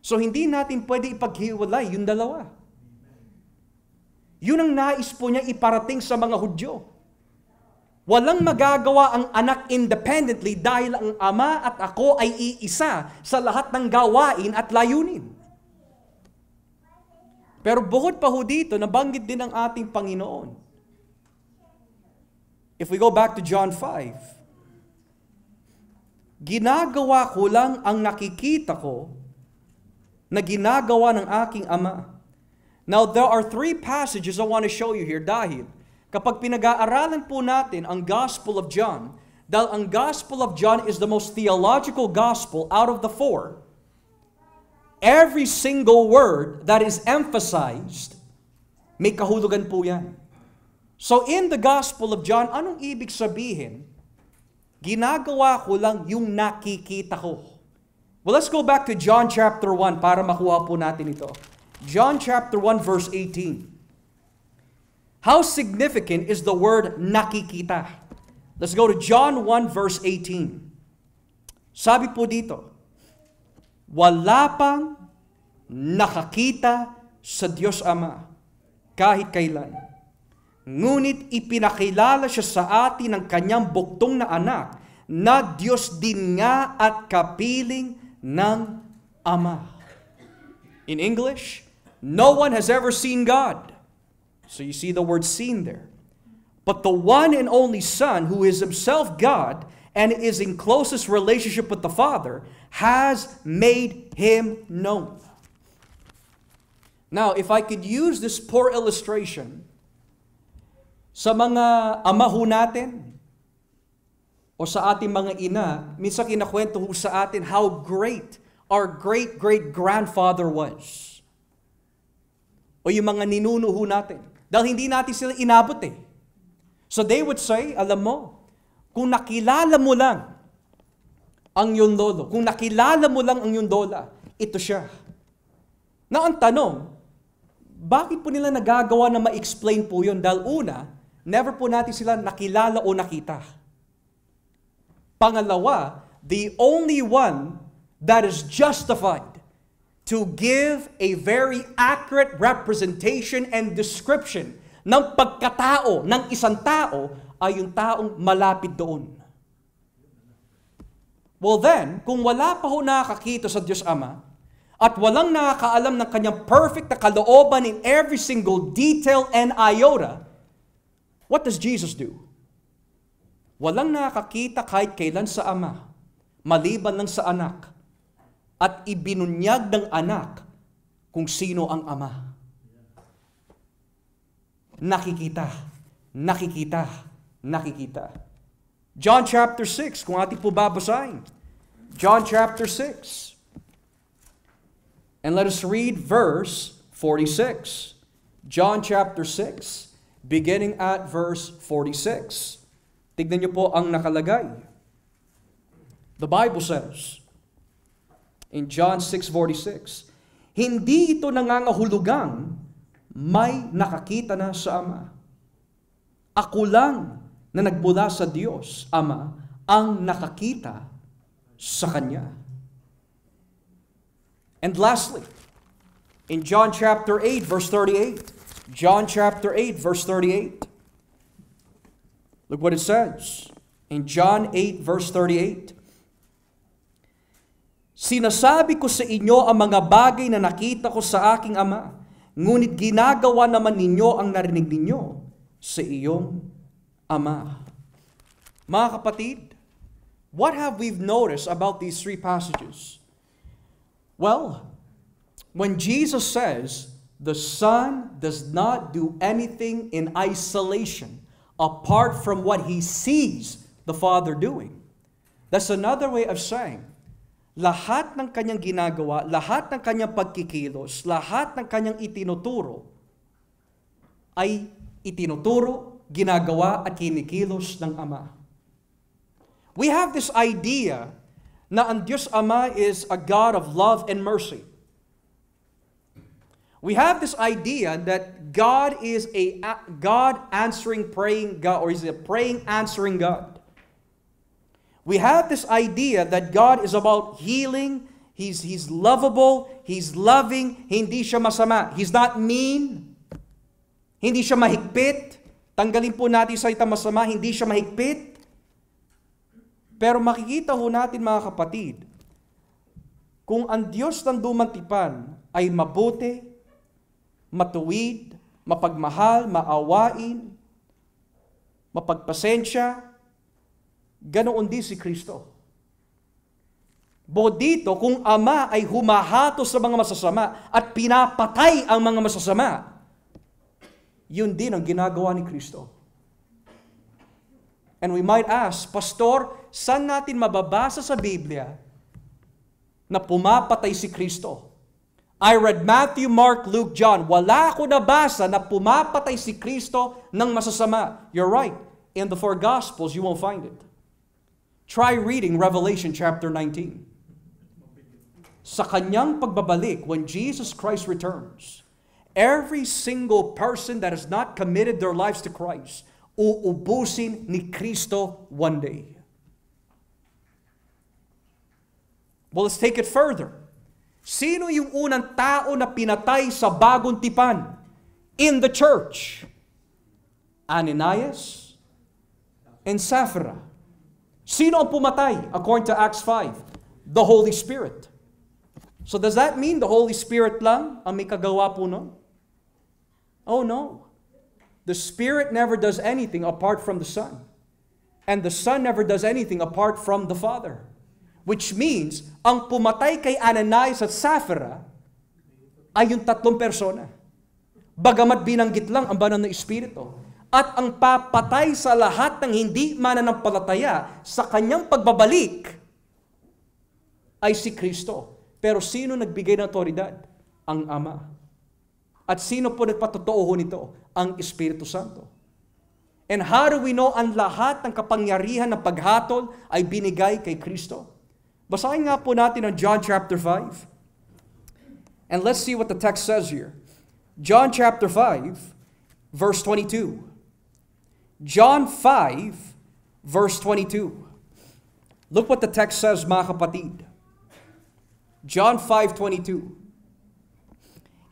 So hindi natin pwede ipaghiwalay yung dalawa. Yun ang nais po niya iparating sa mga Hudyo. Walang magagawa ang anak independently dahil ang Ama at ako ay iisa sa lahat ng gawain at layunin. Pero bukod pa ho dito, nabanggit din ng ating Panginoon. If we go back to John 5, ginagawa ko lang ang nakikita ko na ginagawa ng aking Ama. Now, there are 3 passages I want to show you here dahil kapag pinag-aaralan po natin ang Gospel of John, dahil ang Gospel of John is the most theological gospel out of the 4, every single word that is emphasized, may kahulugan po yan. So in the Gospel of John, anong ibig sabihin? Ginagawa ko lang yung nakikita ko. Well, let's go back to John chapter 1 para makuha po natin ito. John chapter 1 verse 18. How significant is the word nakikita? Let's go to John 1 verse 18. Sabi po dito, wala pang nakakita sa Diyos Ama kahit kailan. Ngunit ipinakilala siya sa atin ng kanyang buktong na anak na Diyos din nga at kapiling ng Ama. In English, no one has ever seen God. So you see the word seen there. But the one and only Son, who is himself God and is in closest relationship with the Father, has made him known. Now, if I could use this poor illustration sa mga ama ho natin o sa ating mga ina, minsan kinakwento ho sa atin how great our great-great-grandfather was. O yung mga ninuno ho natin. Dahil hindi natin sila inabot eh. So they would say, alam mo, kung nakilala mo lang ang iyong lolo, kung nakilala mo lang ang iyong lola, ito siya. Na ang tanong, bakit po nila nagagawa na ma-explain po yun? Dahil una, never po natin sila nakilala o nakita. Pangalawa, the only one that is justified to give a very accurate representation and description ng pagkatao ng isang tao ay yung taong malapit doon. Well then, kung wala pa ho nakakita sa Diyos Ama at walang nakakaalam ng kanyang perfect na kalooban in every single detail and iota, what does Jesus do? Walang nakakita kahit kailan sa Ama. maliban lang sa anak, at ibinunyag ng anak kung sino ang ama. Nakikita, nakikita, nakikita. John chapter 6, kung ating po babasahin. John chapter 6. And let us read verse 46. John chapter 6, beginning at verse 46. Tignan niyo po ang nakalagay. The Bible says, in John 6:46, hindi ito nangangahulugang may nakakita na sa Ama. Ako lang na nagmula sa Diyos, Ama, ang nakakita sa Kanya. And lastly, in John chapter 8, verse 38, John chapter 8, verse 38, look what it says. In John 8, verse 38, sinasabi ko sa inyo ang mga bagay na nakita ko sa aking Ama, ngunit ginagawa naman ninyo ang narinig ninyo sa iyong ama. Mga kapatid, what have we noticed about these three passages? Well, when Jesus says, the Son does not do anything in isolation apart from what He sees the Father doing. That's another way of saying, lahat ng kanyang ginagawa, lahat ng kanyang pagkikilos, lahat ng kanyang itinuturo, ay itinuturo, ginagawa at kinikilos ng Ama. We have this idea na ang Diyos Ama is a God of love and mercy. We have this idea that God is a God answering praying God, or is a praying answering God. We have this idea that God is about healing, He's lovable, He's loving, hindi siya masama. He's not mean, hindi siya mahigpit. Tanggalin po natin sa salita masama, hindi siya mahigpit. Pero makikita ho natin mga kapatid, kung ang Diyos ng dumantipan ay mabuti, matuwid, mapagmahal, maawain, mapagpasensya, ganoon din si Kristo. Bukod dito, kung Ama ay humahatos sa mga masasama at pinapatay ang mga masasama, yun din ang ginagawa ni Kristo. And we might ask, Pastor, saan natin mababasa sa Biblia na pumapatay si Kristo? I read Matthew, Mark, Luke, John. Wala ako nabasa na pumapatay si Kristo ng masasama. You're right. In the four Gospels, you won't find it. Try reading Revelation chapter 19. Sa kanyang pagbabalik, when Jesus Christ returns, every single person that has not committed their lives to Christ, uubusin ni Kristo one day. Well, let's take it further. Sino yung unang tao na pinatay sa bagong tipan in the church? Ananias and Sapphira. Sino ang pumatay according to Acts 5? The Holy Spirit. So does that mean the Holy Spirit lang ang may kagawa po nun? Oh no. The Spirit never does anything apart from the Son. And the Son never does anything apart from the Father. Which means, ang pumatay kay Ananias at Sapphira ay yung tatlong persona. Bagamat binanggit lang ang banal na Espiritu. At ang papatay sa lahat ng hindi mananampalataya sa kanyang pagbabalik ay si Kristo. Pero sino nagbigay ng otoridad? Ang Ama. At sino po nagpatotoo nito? Ang Espiritu Santo. And how do we know ang lahat ng kapangyarihan ng paghatol ay binigay kay Kristo? Basahin nga po natin ang John chapter 5. And let's see what the text says here. John chapter 5, verse 22. John 5, verse 22. Look what the text says, mga kapatid. John 5:22.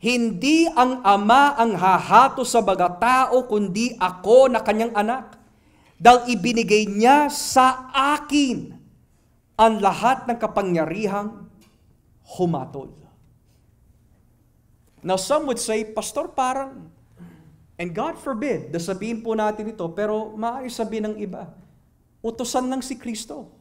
Hindi ang Ama ang hahato sa mga tao, kundi ako na kanyang anak. Dahil ibinigay niya sa akin ang lahat ng kapangyarihang humatol. Now some would say, Pastor, parang, and God forbid, sabihin po natin ito, pero maaari sabihin ng iba, utusan lang si Kristo.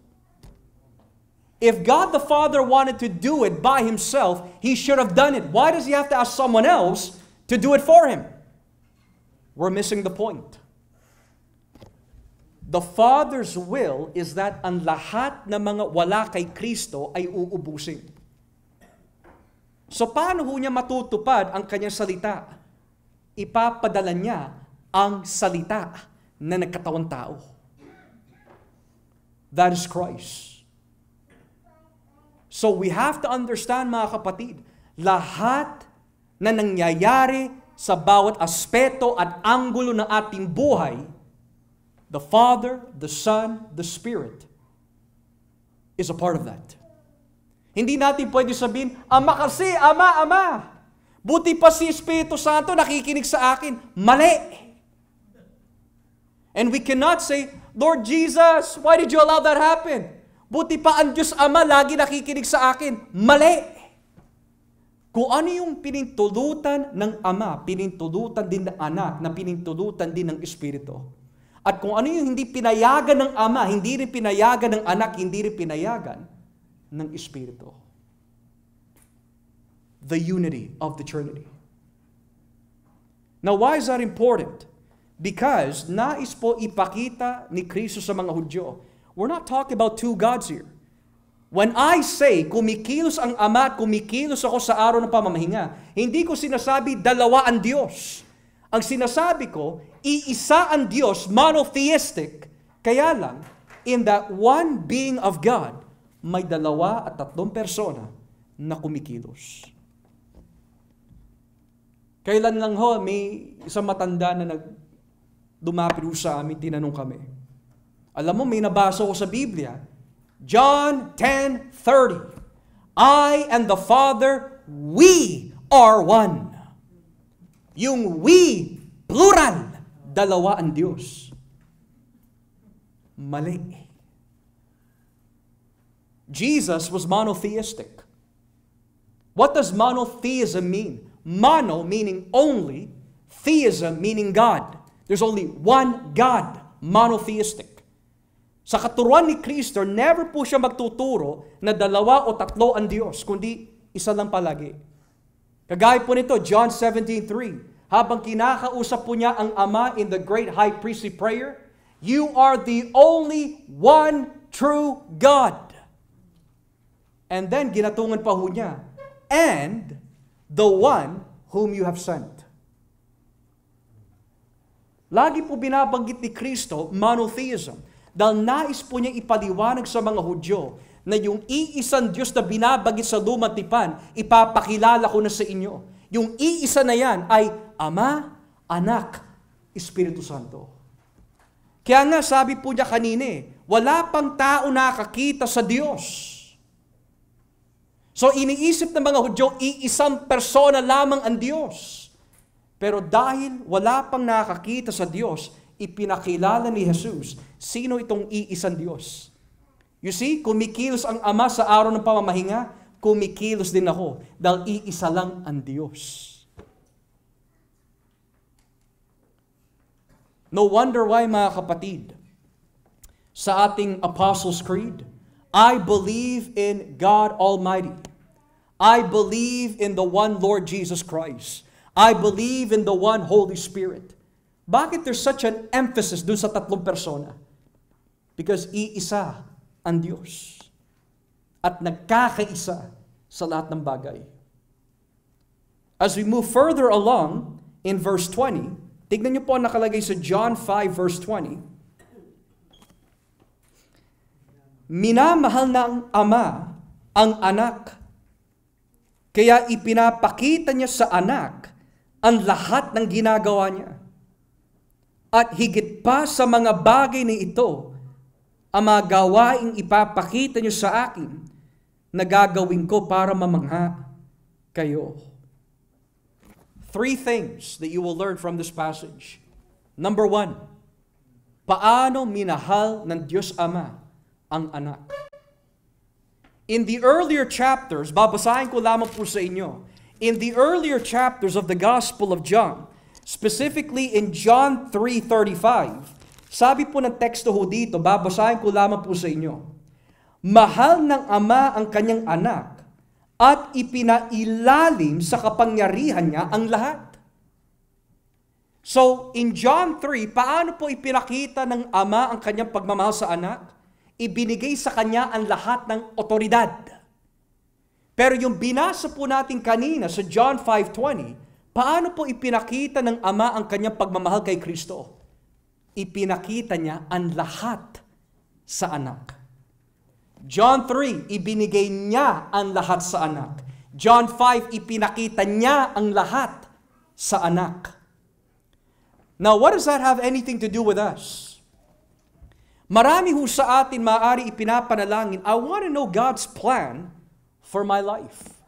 If God the Father wanted to do it by Himself, He should have done it. Why does He have to ask someone else to do it for Him? We're missing the point. The Father's will is that ang lahat ng mga wala kay Kristo ay uubusin. So paano ho niya matutupad ang kanyang salita? Ipapadala niya ang salita na nagkatawang tao. That is Christ. So we have to understand, mga kapatid, lahat na nangyayari sa bawat aspeto at anggulo ng ating buhay, the Father, the Son, the Spirit is a part of that. Hindi natin pwede sabihin, Ama kasi, Ama. Buti pa si Espiritu Santo nakikinig sa akin. Mali. And we cannot say, Lord Jesus, why did you allow that happen? Buti pa ang Diyos Ama lagi nakikinig sa akin. Mali. Kung ano yung pinintulutan ng Ama, pinintulutan din ng Anak, na pinintulutan din ng Espiritu. At kung ano yung hindi pinayagan ng Ama, hindi rin pinayagan ng Anak, hindi rin pinayagan ng Espiritu. The unity of the Trinity. Now, why is that important? Because nais po ipakita ni Kristo sa mga Hudyo. We're not talking about two gods here. When I say, kumikilos ang Ama at kumikilos ako sa araw ng pamamahinga, hindi ko sinasabi dalawa ang Diyos. Ang sinasabi ko, iisa ang Diyos, monotheistic. Kaya lang, in that one being of God, may 2 at 3 persona na kumikilos. Kailan lang ho, may isang matanda na dumapit sa amin, tinanong kami. Alam mo, may nabasa ko sa Biblia, John 10:30, I and the Father, we are one. Yung we, plural, 2 ang Diyos. Mali. Jesus was monotheistic. What does monotheism mean? Mono meaning only, theism meaning God. There's only one God, monotheistic. Sa katuruan ni Kristo, never po siya magtuturo na 2 o 3 ang Diyos, kundi isa lang palagi. Kagaya po nito, John 17:3, habang kinakausap po niya ang Ama in the great high priestly prayer, you are the only one true God. And then, ginatungan pa ho niya, and the one whom you have sent. Lagi po binabanggit ni Kristo, monotheism. Dahil nais po niya ipaliwanag sa mga Hudyo na yung iisang Diyos na binabanggit sa lumang tipan, ipapakilala ko na sa inyo. Yung iisa na yan ay Ama, Anak, Espiritu Santo. Kaya nga sabi po niya kanina, wala pang tao nakakita sa Diyos. So iniisip ng mga Hudyo, iisang persona lamang ang Diyos. Pero dahil wala pang nakakita sa Diyos, ipinakilala ni Jesus, sino itong iisang Diyos? You see, kumikilos ang Ama sa araw ng pamamahinga, kumikilos din ako, dahil iisa lang ang Diyos. No wonder why, mga kapatid, sa ating Apostles' Creed, I believe in God Almighty. I believe in the one Lord Jesus Christ. I believe in the one Holy Spirit. Bakit there's such an emphasis dun sa 3 persona? Because iisa ang Diyos. At nagkakaisa sa lahat ng bagay. As we move further along in verse 20, tignan niyo po ang nakalagay sa John 5 verse 20. Minamahal ng Ama ang Anak, kaya ipinapakita niya sa Anak ang lahat ng ginagawa niya. At higit pa sa mga bagay na ito, ang mga gawaing ipapakita niyo sa akin na gagawin ko para mamangha kayo. 3 things that you will learn from this passage. Number 1, paano minahal ng Diyos Ama ang Anak? In the earlier chapters, babasahin ko lamang po sa inyo, in the earlier chapters of the Gospel of John, specifically in John 3:35, sabi po ng teksto ho dito, babasahin ko lamang po sa inyo, Mahal ng Ama ang kanyang anak at ipinailalim sa kapangyarihan niya ang lahat. So, in John 3, paano po ipinakita ng Ama ang kanyang pagmamahal sa anak? Ibinigay sa kanya ang lahat ng otoridad. Pero yung binasa po natin kanina sa John 5:20, paano po ipinakita ng Ama ang kanyang pagmamahal kay Kristo? Ipinakita niya ang lahat sa anak. John 3, ibinigay niya ang lahat sa anak. John 5, ipinakita niya ang lahat sa anak. Now, what does that have anything to do with us? Marami ho sa atin maaari ipinapanalangin, I want to know God's plan for my life.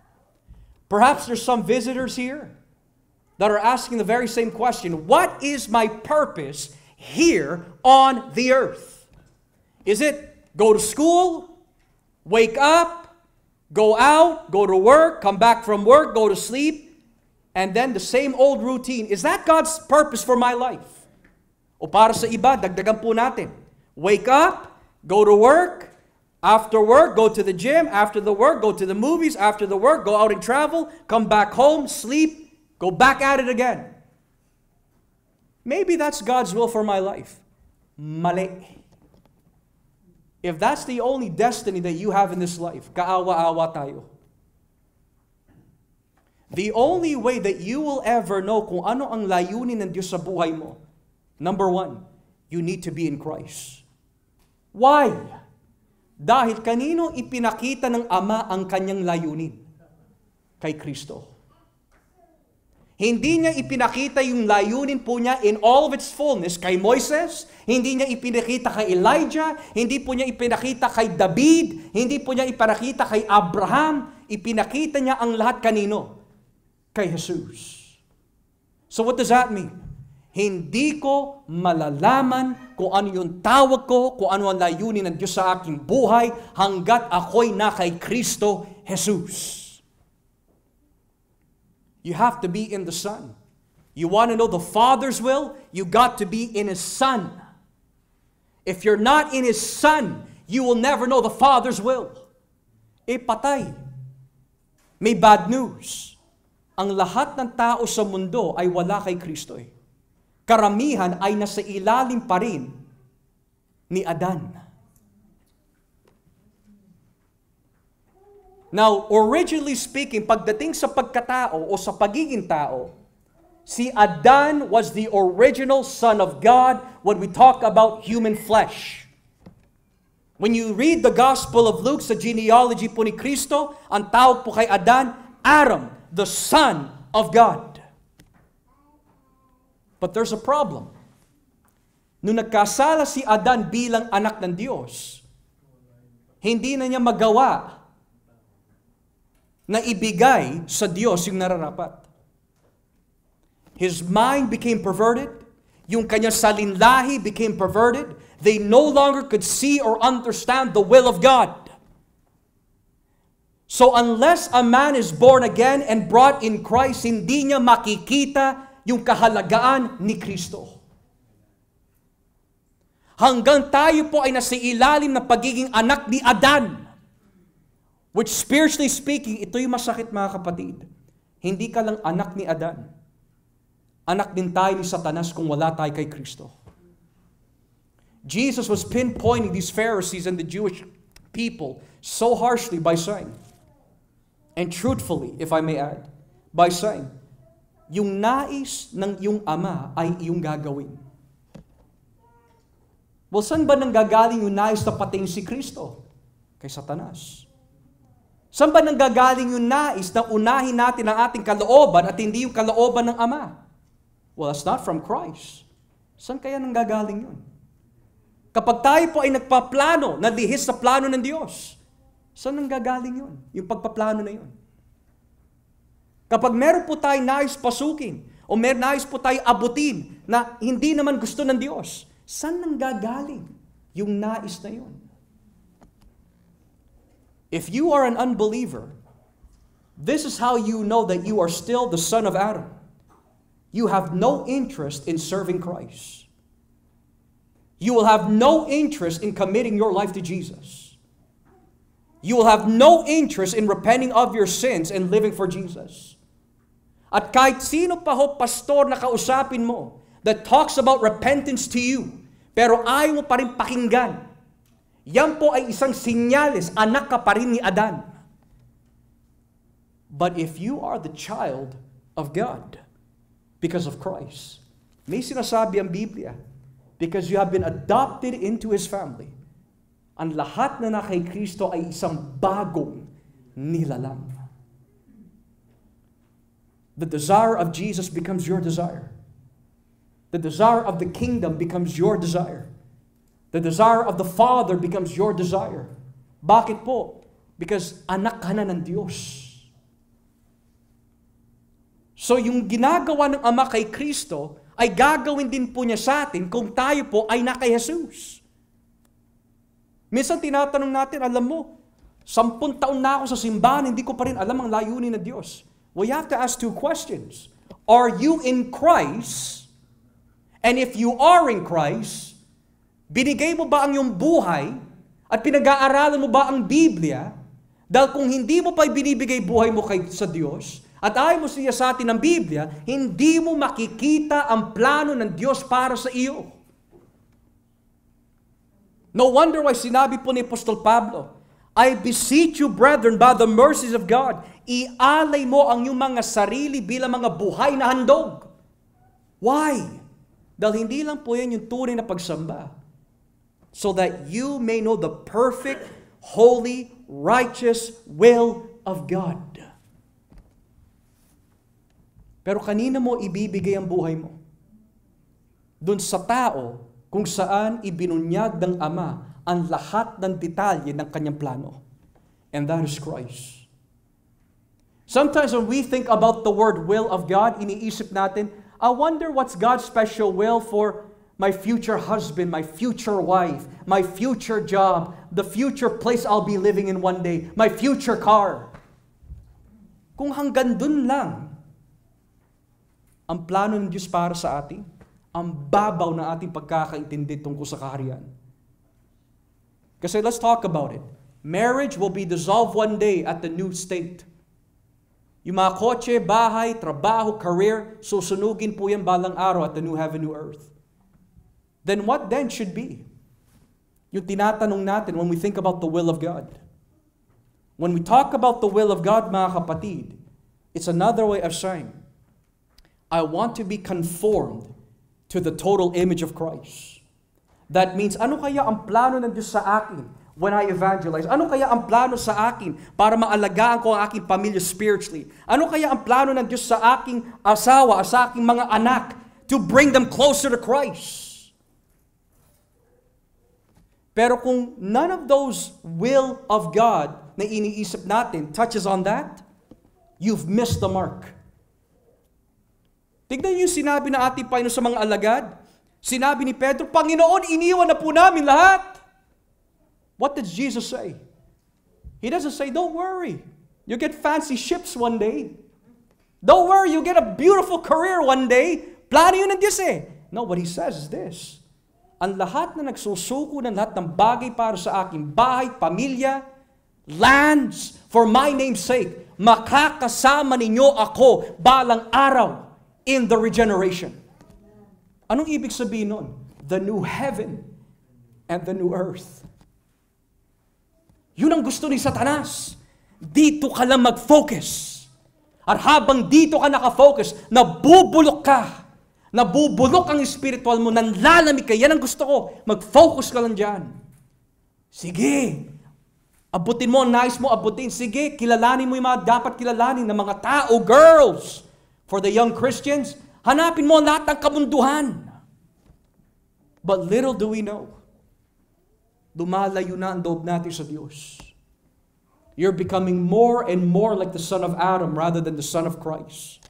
Perhaps there's some visitors here that are asking the very same question, what is my purpose here on the earth? Is it go to school, wake up, go out, go to work, come back from work, go to sleep, and then the same old routine? Is that God's purpose for my life? O para sa iba, dagdagan po natin. Wake up, go to work, after work, go to the gym, after the work, go to the movies, after the work, go out and travel, come back home, sleep, go back at it again. Maybe that's God's will for my life. Mali. If that's the only destiny that you have in this life, kaawa-awa tayo. The only way that you will ever know kung ano ang layunin ng Diyos sa buhay mo, number one, you need to be in Christ. Why? Dahil kanino ipinakita ng Ama ang kanyang layunin? Kay Kristo. Hindi niya ipinakita yung layunin po niya in all of its fullness kay Moises, hindi niya ipinakita kay Elijah, hindi po niya ipinakita kay David, hindi po niya ipinakita kay Abraham, ipinakita niya ang lahat kanino? Kay Jesus. So what does that mean? Hindi ko malalaman kung ano yung tawag ko, kung ano ang layunin ng Diyos sa aking buhay hanggat ako'y na kay Kristo Jesus. You have to be in the Son. You want to know the Father's will? You got to be in His Son. If you're not in His Son, you will never know the Father's will. Patay. May bad news. Ang lahat ng tao sa mundo ay wala kay Kristo. Karamihan ay nasa ilalim pa rin ni Adan. Now, originally speaking, pagdating sa pagkatao o sa pagiging tao, si Adan was the original son of God when we talk about human flesh. When you read the Gospel of Luke sa genealogy po ni Kristo, ang tawag po kay Adan, Adam, the son of God. But there's a problem. Nung nagkasala si Adan bilang anak ng Diyos, hindi na niya magawa na ibigay sa Diyos yung nararapat. His mind became perverted. Yung kanyang salinlahi became perverted. They no longer could see or understand the will of God. So unless a man is born again and brought in Christ, hindi niya makikita yung kahalagaan ni Kristo. Hanggang tayo po ay nasa ilalim ng pagiging anak ni Adan, which spiritually speaking, ito yung masakit mga kapatid. Hindi ka lang anak ni Adan. Anak din tayo ni Satanas kung wala tayo kay Kristo. Jesus was pinpointing these Pharisees and the Jewish people so harshly by saying, and truthfully, if I may add, by saying, yung nais ng iyong ama ay iyong gagawin. Well, saan ba nanggagaling yung nais na patayin si Kristo? Kay Satanas. Saan ba nanggagaling yung nais na unahin natin ang ating kalooban at hindi yung kalooban ng Ama? Well, that's not from Christ. Saan kaya nanggagaling yun? Kapag tayo po ay nagpaplano na lihis sa plano ng Diyos, saan nanggagaling yun? Yung pagpaplano na yun. Kapag meron po tayo nais pasukin o meron nais po tayo abutin na hindi naman gusto ng Diyos, saan nanggagaling yung nais na yun? If you are an unbeliever, this is how you know that you are still the son of Adam. You have no interest in serving Christ. You will have no interest in committing your life to Jesus. you will have no interest in repenting of your sins and living for Jesus. At kahit sino pa ho, pastor na kausapin mo, that talks about repentance to you, pero ayaw mo pa rin pakinggan, yan po ay isang sinyales, anak ka pa rin ni Adan. But if you are the child of God, because of Christ, may sinasabi ang Biblia, because you have been adopted into His family, ang lahat na kay Kristo ay isang bagong nilalang. The desire of Jesus becomes your desire. The desire of the kingdom becomes your desire. The desire of the Father becomes your desire. Bakit po? Because anak ka na ng Diyos. So yung ginagawa ng Ama kay Kristo ay gagawin din po niya sa atin kung tayo po ay na kay Jesus. Minsan tinatanong natin, alam mo, 10 taon na ako sa simbahan, hindi ko pa rin alam ang layunin ng Diyos. Well, you have to ask 2 questions. Are you in Christ? And if you are in Christ, binigay mo ba ang iyong buhay at pinag-aaralan mo ba ang Biblia? Dahil kung hindi mo pa binibigay buhay mo sa Diyos at ayaw mo siya sa atin ng Biblia, hindi mo makikita ang plano ng Diyos para sa iyo. No wonder why sinabi po ni Apostol Pablo, I beseech you, brethren, by the mercies of God, ialay mo ang iyong mga sarili bilang mga buhay na handog. Why? Dahil hindi lang po yan yung tunay na pagsamba. So that you may know the perfect, holy, righteous will of God. Pero kanina mo ibibigay ang buhay mo? Doon sa tao kung saan ibinunyag ng Ama ang lahat ng detalye ng kanyang plano. And that is Christ. Sometimes when we think about the word will of God, iniisip natin, I wonder what's God's special will for my future husband, my future wife, my future job, the future place I'll be living in one day, my future car. Kung hanggang dun lang ang plano ng Diyos para sa atin, ang babaw na ating pagkakaintindi tungkol sa kaharian. Kasi let's talk about it. Marriage will be dissolved one day at the new state. Yung mga kotse, bahay, trabaho, career, susunugin po yan balang araw at the new heaven, new earth. Then what then should be? Yung tinatanong natin when we think about the will of God. When we talk about the will of God, mga kapatid, it's another way of saying, I want to be conformed to the total image of Christ. That means, ano kaya ang plano ng Diyos sa akin when I evangelize? Ano kaya ang plano sa akin para maalagaan ko ang aking pamilya spiritually? Ano kaya ang plano ng Diyos sa aking asawa, sa aking mga anak to bring them closer to Christ? Pero kung none of those will of God na iniisip natin touches on that, you've missed the mark. Tignan niyo yung sinabi na ating Panginoon sa mga alagad. Sinabi ni Pedro, Panginoon, iniwan na po namin lahat. What does Jesus say? He doesn't say, don't worry. You get fancy ships one day. Don't worry, you get a beautiful career one day. Plano yun ng Diyos eh. No, what He says is this. Ang lahat na nagsusuko ng lahat ng bagay para sa aking bahay, pamilya, lands, for my name's sake, makakasama ninyo ako balang araw in the regeneration. Anong ibig sabihin nun? The new heaven and the new earth. Yun ang gusto ni Satanas. Dito ka lang mag-focus. At habang dito ka nakafocus, nabubulok ka. Nabubulok ang spiritual mo, nanlalamig ka. Yan ang gusto ko. Mag-focus ka lang dyan. Sige. Abutin mo, nais mo abutin. Sige, kilalanin mo yung mga dapat kilalanin ng mga tao, girls. For the young Christians, hanapin mo lahat ng kabunduhan. But little do we know, lumalayo na ang loob natin sa Diyos. You're becoming more and more like the son of Adam rather than the son of Christ.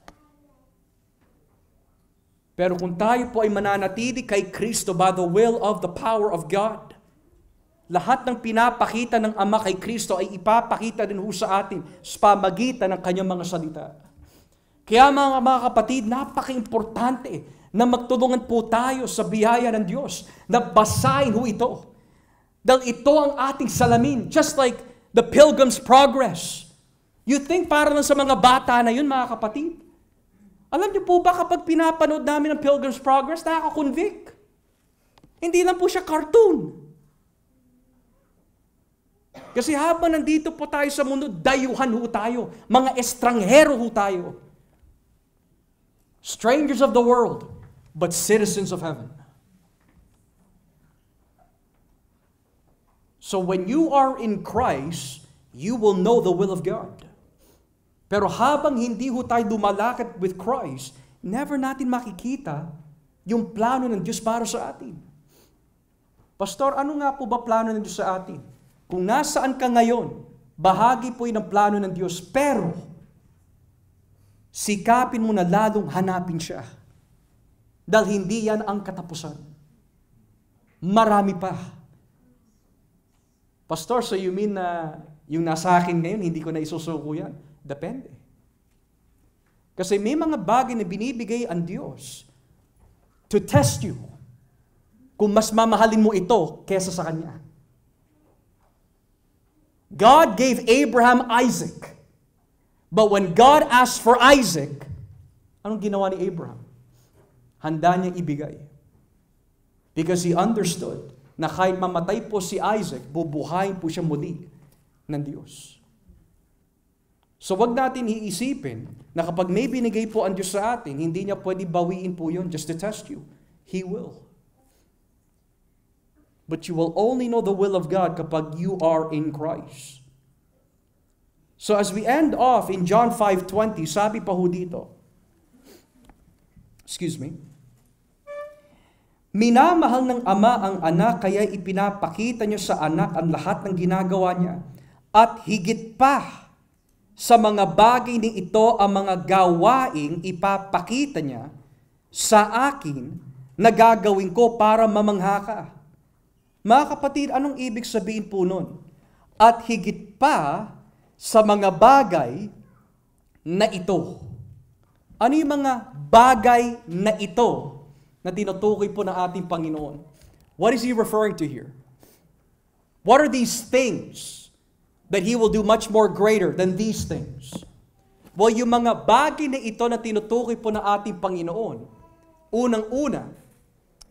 Pero kung tayo po ay mananatili kay Kristo by the will of the power of God, lahat ng pinapakita ng Ama kay Kristo ay ipapakita din ho sa atin sa pamagitan ng kanyang mga salita. Kaya mga kapatid, napaka-importante na magtulungan po tayo sa biyaya ng Diyos, na basahin ho ito. Dahil ito ang ating salamin. Just like The Pilgrim's Progress. You think para lang sa mga bata na yun, mga kapatid? Alam niyo po ba kapag pinapanood namin ang Pilgrim's Progress, nakaka-convict? Hindi lang po siya cartoon. Kasi habang nandito po tayo sa mundo, dayuhan ho tayo. Mga estranghero ho tayo. Strangers of the world, but citizens of heaven. So when you are in Christ, you will know the will of God. Pero habang hindi ho tayo dumalakad with Christ, never natin makikita yung plano ng Diyos para sa atin. Pastor, ano nga po ba plano ng Diyos sa atin? Kung nasaan ka ngayon, bahagi po yun ng plano ng Diyos, pero sikapin mo na lalong hanapin siya. Dahil hindi yan ang katapusan. Marami pa. Pastor, so you mean na yung nasa akin ngayon, hindi ko na isusuko yan? Depende. Kasi may mga bagay na binibigay ang Diyos to test you kung mas mamahalin mo ito kesa sa Kanya. God gave Abraham Isaac. But when God asked for Isaac, anong ginawa ni Abraham? Handa niyang ibigay. Because he understood na kahit mamatay po si Isaac, bubuhayin po siya muli ng Diyos. So wag natin iisipin na kapag may binigay po ang Diyos sa atin, hindi niya pwede bawiin po yun just to test you. He will. But you will only know the will of God kapag you are in Christ. So as we end off in John 5:20, sabi pa ho dito, minamahal ng Ama ang anak, kaya ipinapakita niya sa anak ang lahat ng ginagawa niya. At higit pa sa mga bagay ni ito ang mga gawaing ipapakita niya sa akin na gagawin ko para mamangha ka. Mga kapatid, anong ibig sabihin po nun? At higit pa sa mga bagay na ito. Ano yung mga bagay na ito na tinutukoy po ng ating Panginoon? What is He referring to here? What are these things that He will do much more greater than these things? Well, yung mga bagay na ito na tinutukoy po ng ating Panginoon, unang-una,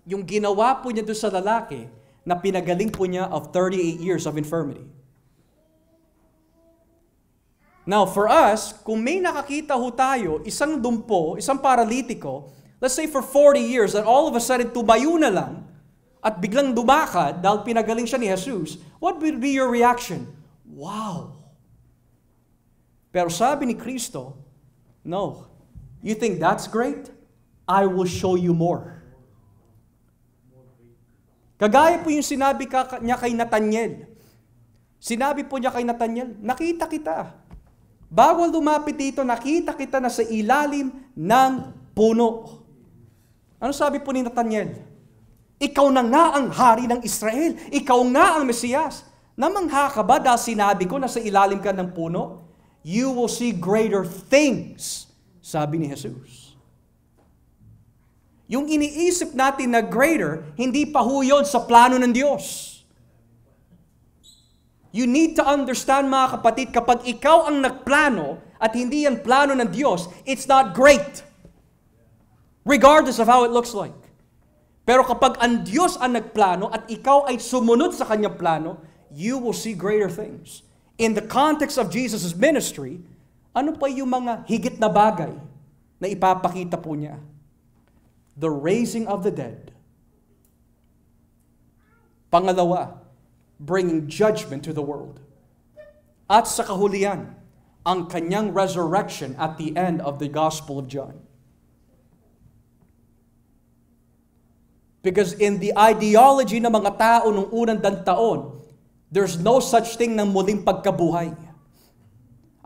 yung ginawa po niya doon sa lalaki na pinagaling po niya of 38 years of infirmity. Now, for us, kung may nakakita ho tayo, isang dumpo, isang paralitiko, let's say for 40 years, and all of a sudden tumayo na lang, at biglang dumakad dahil pinagaling siya ni Jesus, what would be your reaction? Wow! Pero sabi ni Kristo, no. You think that's great? I will show you more. Kagaya po yung sinabi niya kay Nathaniel. Sinabi po niya kay Nathaniel, nakita kita. Bago lumapit dito, nakita kita na sa ilalim ng puno. Ano sabi po ni Nathaniel? Ikaw na nga ang hari ng Israel. Ikaw nga ang Mesiyas. Namangha ka ba dahil sinabi ko na sa ilalim ka ng puno? You will see greater things, sabi ni Jesus. Yung iniisip natin na greater, hindi pa ho yun sa plano ng Diyos. You need to understand, mga kapatid, kapag ikaw ang nagplano at hindi yan plano ng Diyos, it's not great. Regardless of how it looks like. Pero kapag ang Diyos ang nagplano at ikaw ay sumunod sa kanyang plano, you will see greater things. In the context of Jesus' ministry, ano pa yung mga higit na bagay na ipapakita po niya? The raising of the dead. Pangalawa, bringing judgment to the world. At sa kahulian, ang kanyang resurrection at the end of the Gospel of John. Because in the ideology ng mga tao nung unang taon, there's no such thing ng muling pagkabuhay.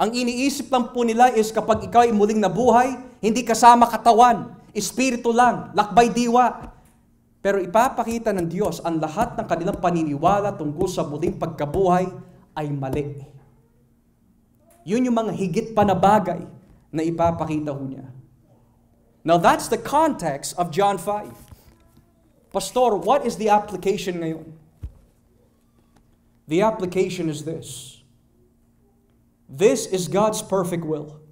Ang iniisip lang po nila is kapag ikaw ay muling nabuhay, hindi kasama katawan, espiritu lang, lakbay diwa. Pero ipapakita ng Diyos ang lahat ng kanilang paniniwala tungkol sa muling pagkabuhay ay mali. Yun yung mga higit pa na bagay na ipapakita ho niya. Now that's the context of John 5. Pastor, what is the application ngayon? The application is this. This is God's perfect will.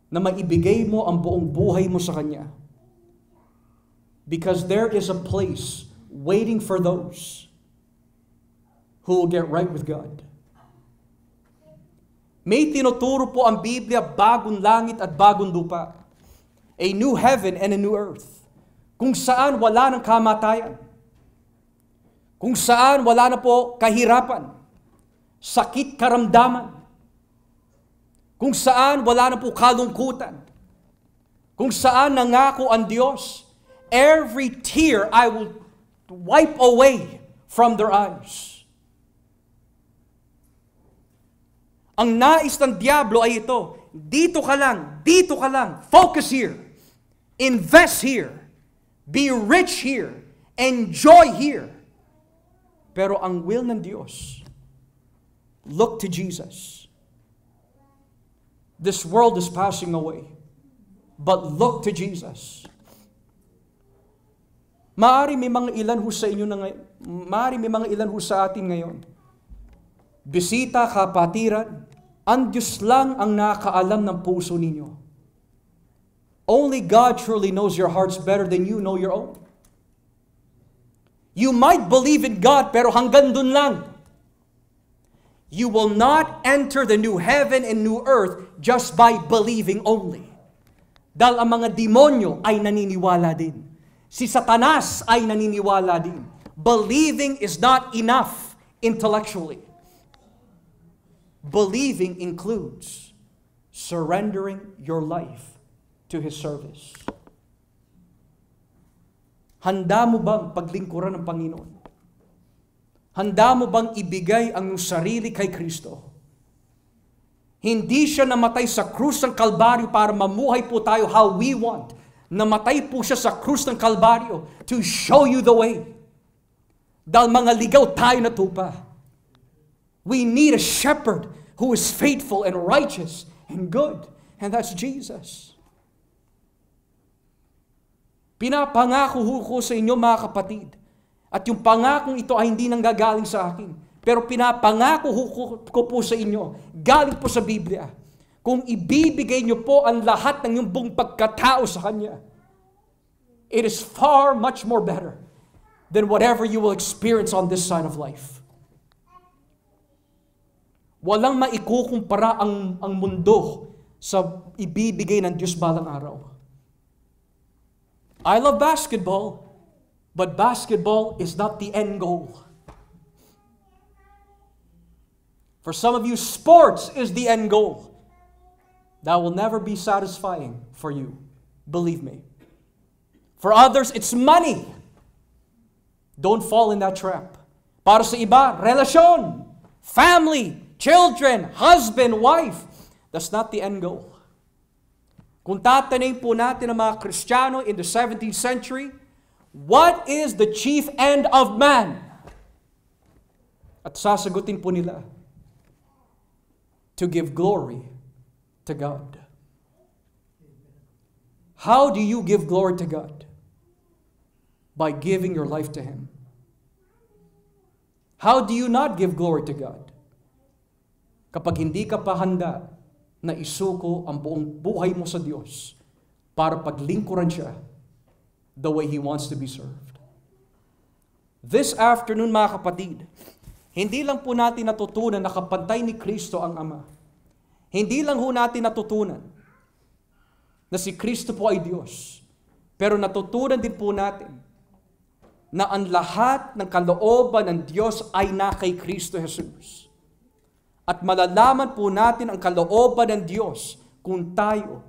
Na maibigay mo ang buong buhay mo sa Kanya. Because there is a place waiting for those who will get right with God. May tinuturo po ang Biblia, bagong langit at bagong lupa. A new heaven and a new earth. Kung saan wala ng kamatayan. Kung saan wala na po kahirapan, sakit, karamdaman. Kung saan wala na po kalungkutan. Kung saan nangako ang Diyos, every tear I will wipe away from their eyes. Ang nais ng Diablo ay ito, dito ka lang, focus here, invest here, be rich here, enjoy here. Pero ang will ng Diyos, look to Jesus. This world is passing away, but look to Jesus. Maari may mga ilan ho sa inyo na ngayon, maari may mga ilan ho sa atin ngayon. Bisita, kapatiran, ang Diyos lang ang nakakaalam ng puso ninyo. Only God truly knows your hearts better than you know your own. You might believe in God, pero hanggang dun lang. You will not enter the new heaven and new earth just by believing only. Dahil ang mga demonyo ay naniniwala din. Si Satanas ay naniniwala din. Believing is not enough intellectually. Believing includes surrendering your life to His service. Handa mo bang paglingkuran ng Panginoon? Handa mo bang ibigay ang iyong sarili kay Kristo? Hindi siya namatay sa krus ng Kalbaryo para mamuhay po tayo how we want. Namatay po siya sa krus ng Kalbaryo to show you the way. Dahil mga ligaw tayo na tupa. We need a shepherd who is faithful and righteous and good. And that's Jesus. Pinapangako ko sa inyo mga kapatid. At yung pangakong ito ay hindi nanggagaling sa akin. Pero pinapangako ko po sa inyo, galing po sa Biblia. Kung ibibigay niyo po ang lahat ng iyong buong pagkatao sa Kanya, it is far much more better than whatever you will experience on this side of life. Walang maikukumpara ang mundo sa ibibigay ng Diyos balang araw. I love basketball, but basketball is not the end goal. For some of you, sports is the end goal. That will never be satisfying for you. Believe me. For others, it's money. Don't fall in that trap. Para sa iba, relasyon, family, children, husband, wife. That's not the end goal. Kung tatanayin po natin ang mga Kristiyano in the 17th century, what is the chief end of man? At sasagutin po nila, to give glory to God. How do you give glory to God? By giving your life to Him. How do you not give glory to God? Kapag hindi ka pa handa na isuko ang buong buhay mo sa Diyos para paglingkuran siya the way He wants to be served. This afternoon, mga kapatid, hindi lang po natin natutunan na kapantay ni Kristo ang Ama. Hindi lang po natin natutunan na si Kristo po ay Diyos. Pero natutunan din po natin na ang lahat ng kalooban ng Diyos ay na kay Kristo Jesus. At malalaman po natin ang kalooban ng Diyos kung tayo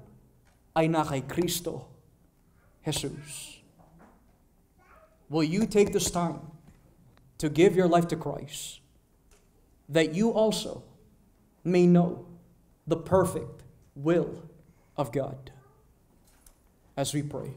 ay na kay Kristo Jesus. Will you take this time to give your life to Christ, that you also may know the perfect will of God? As we pray.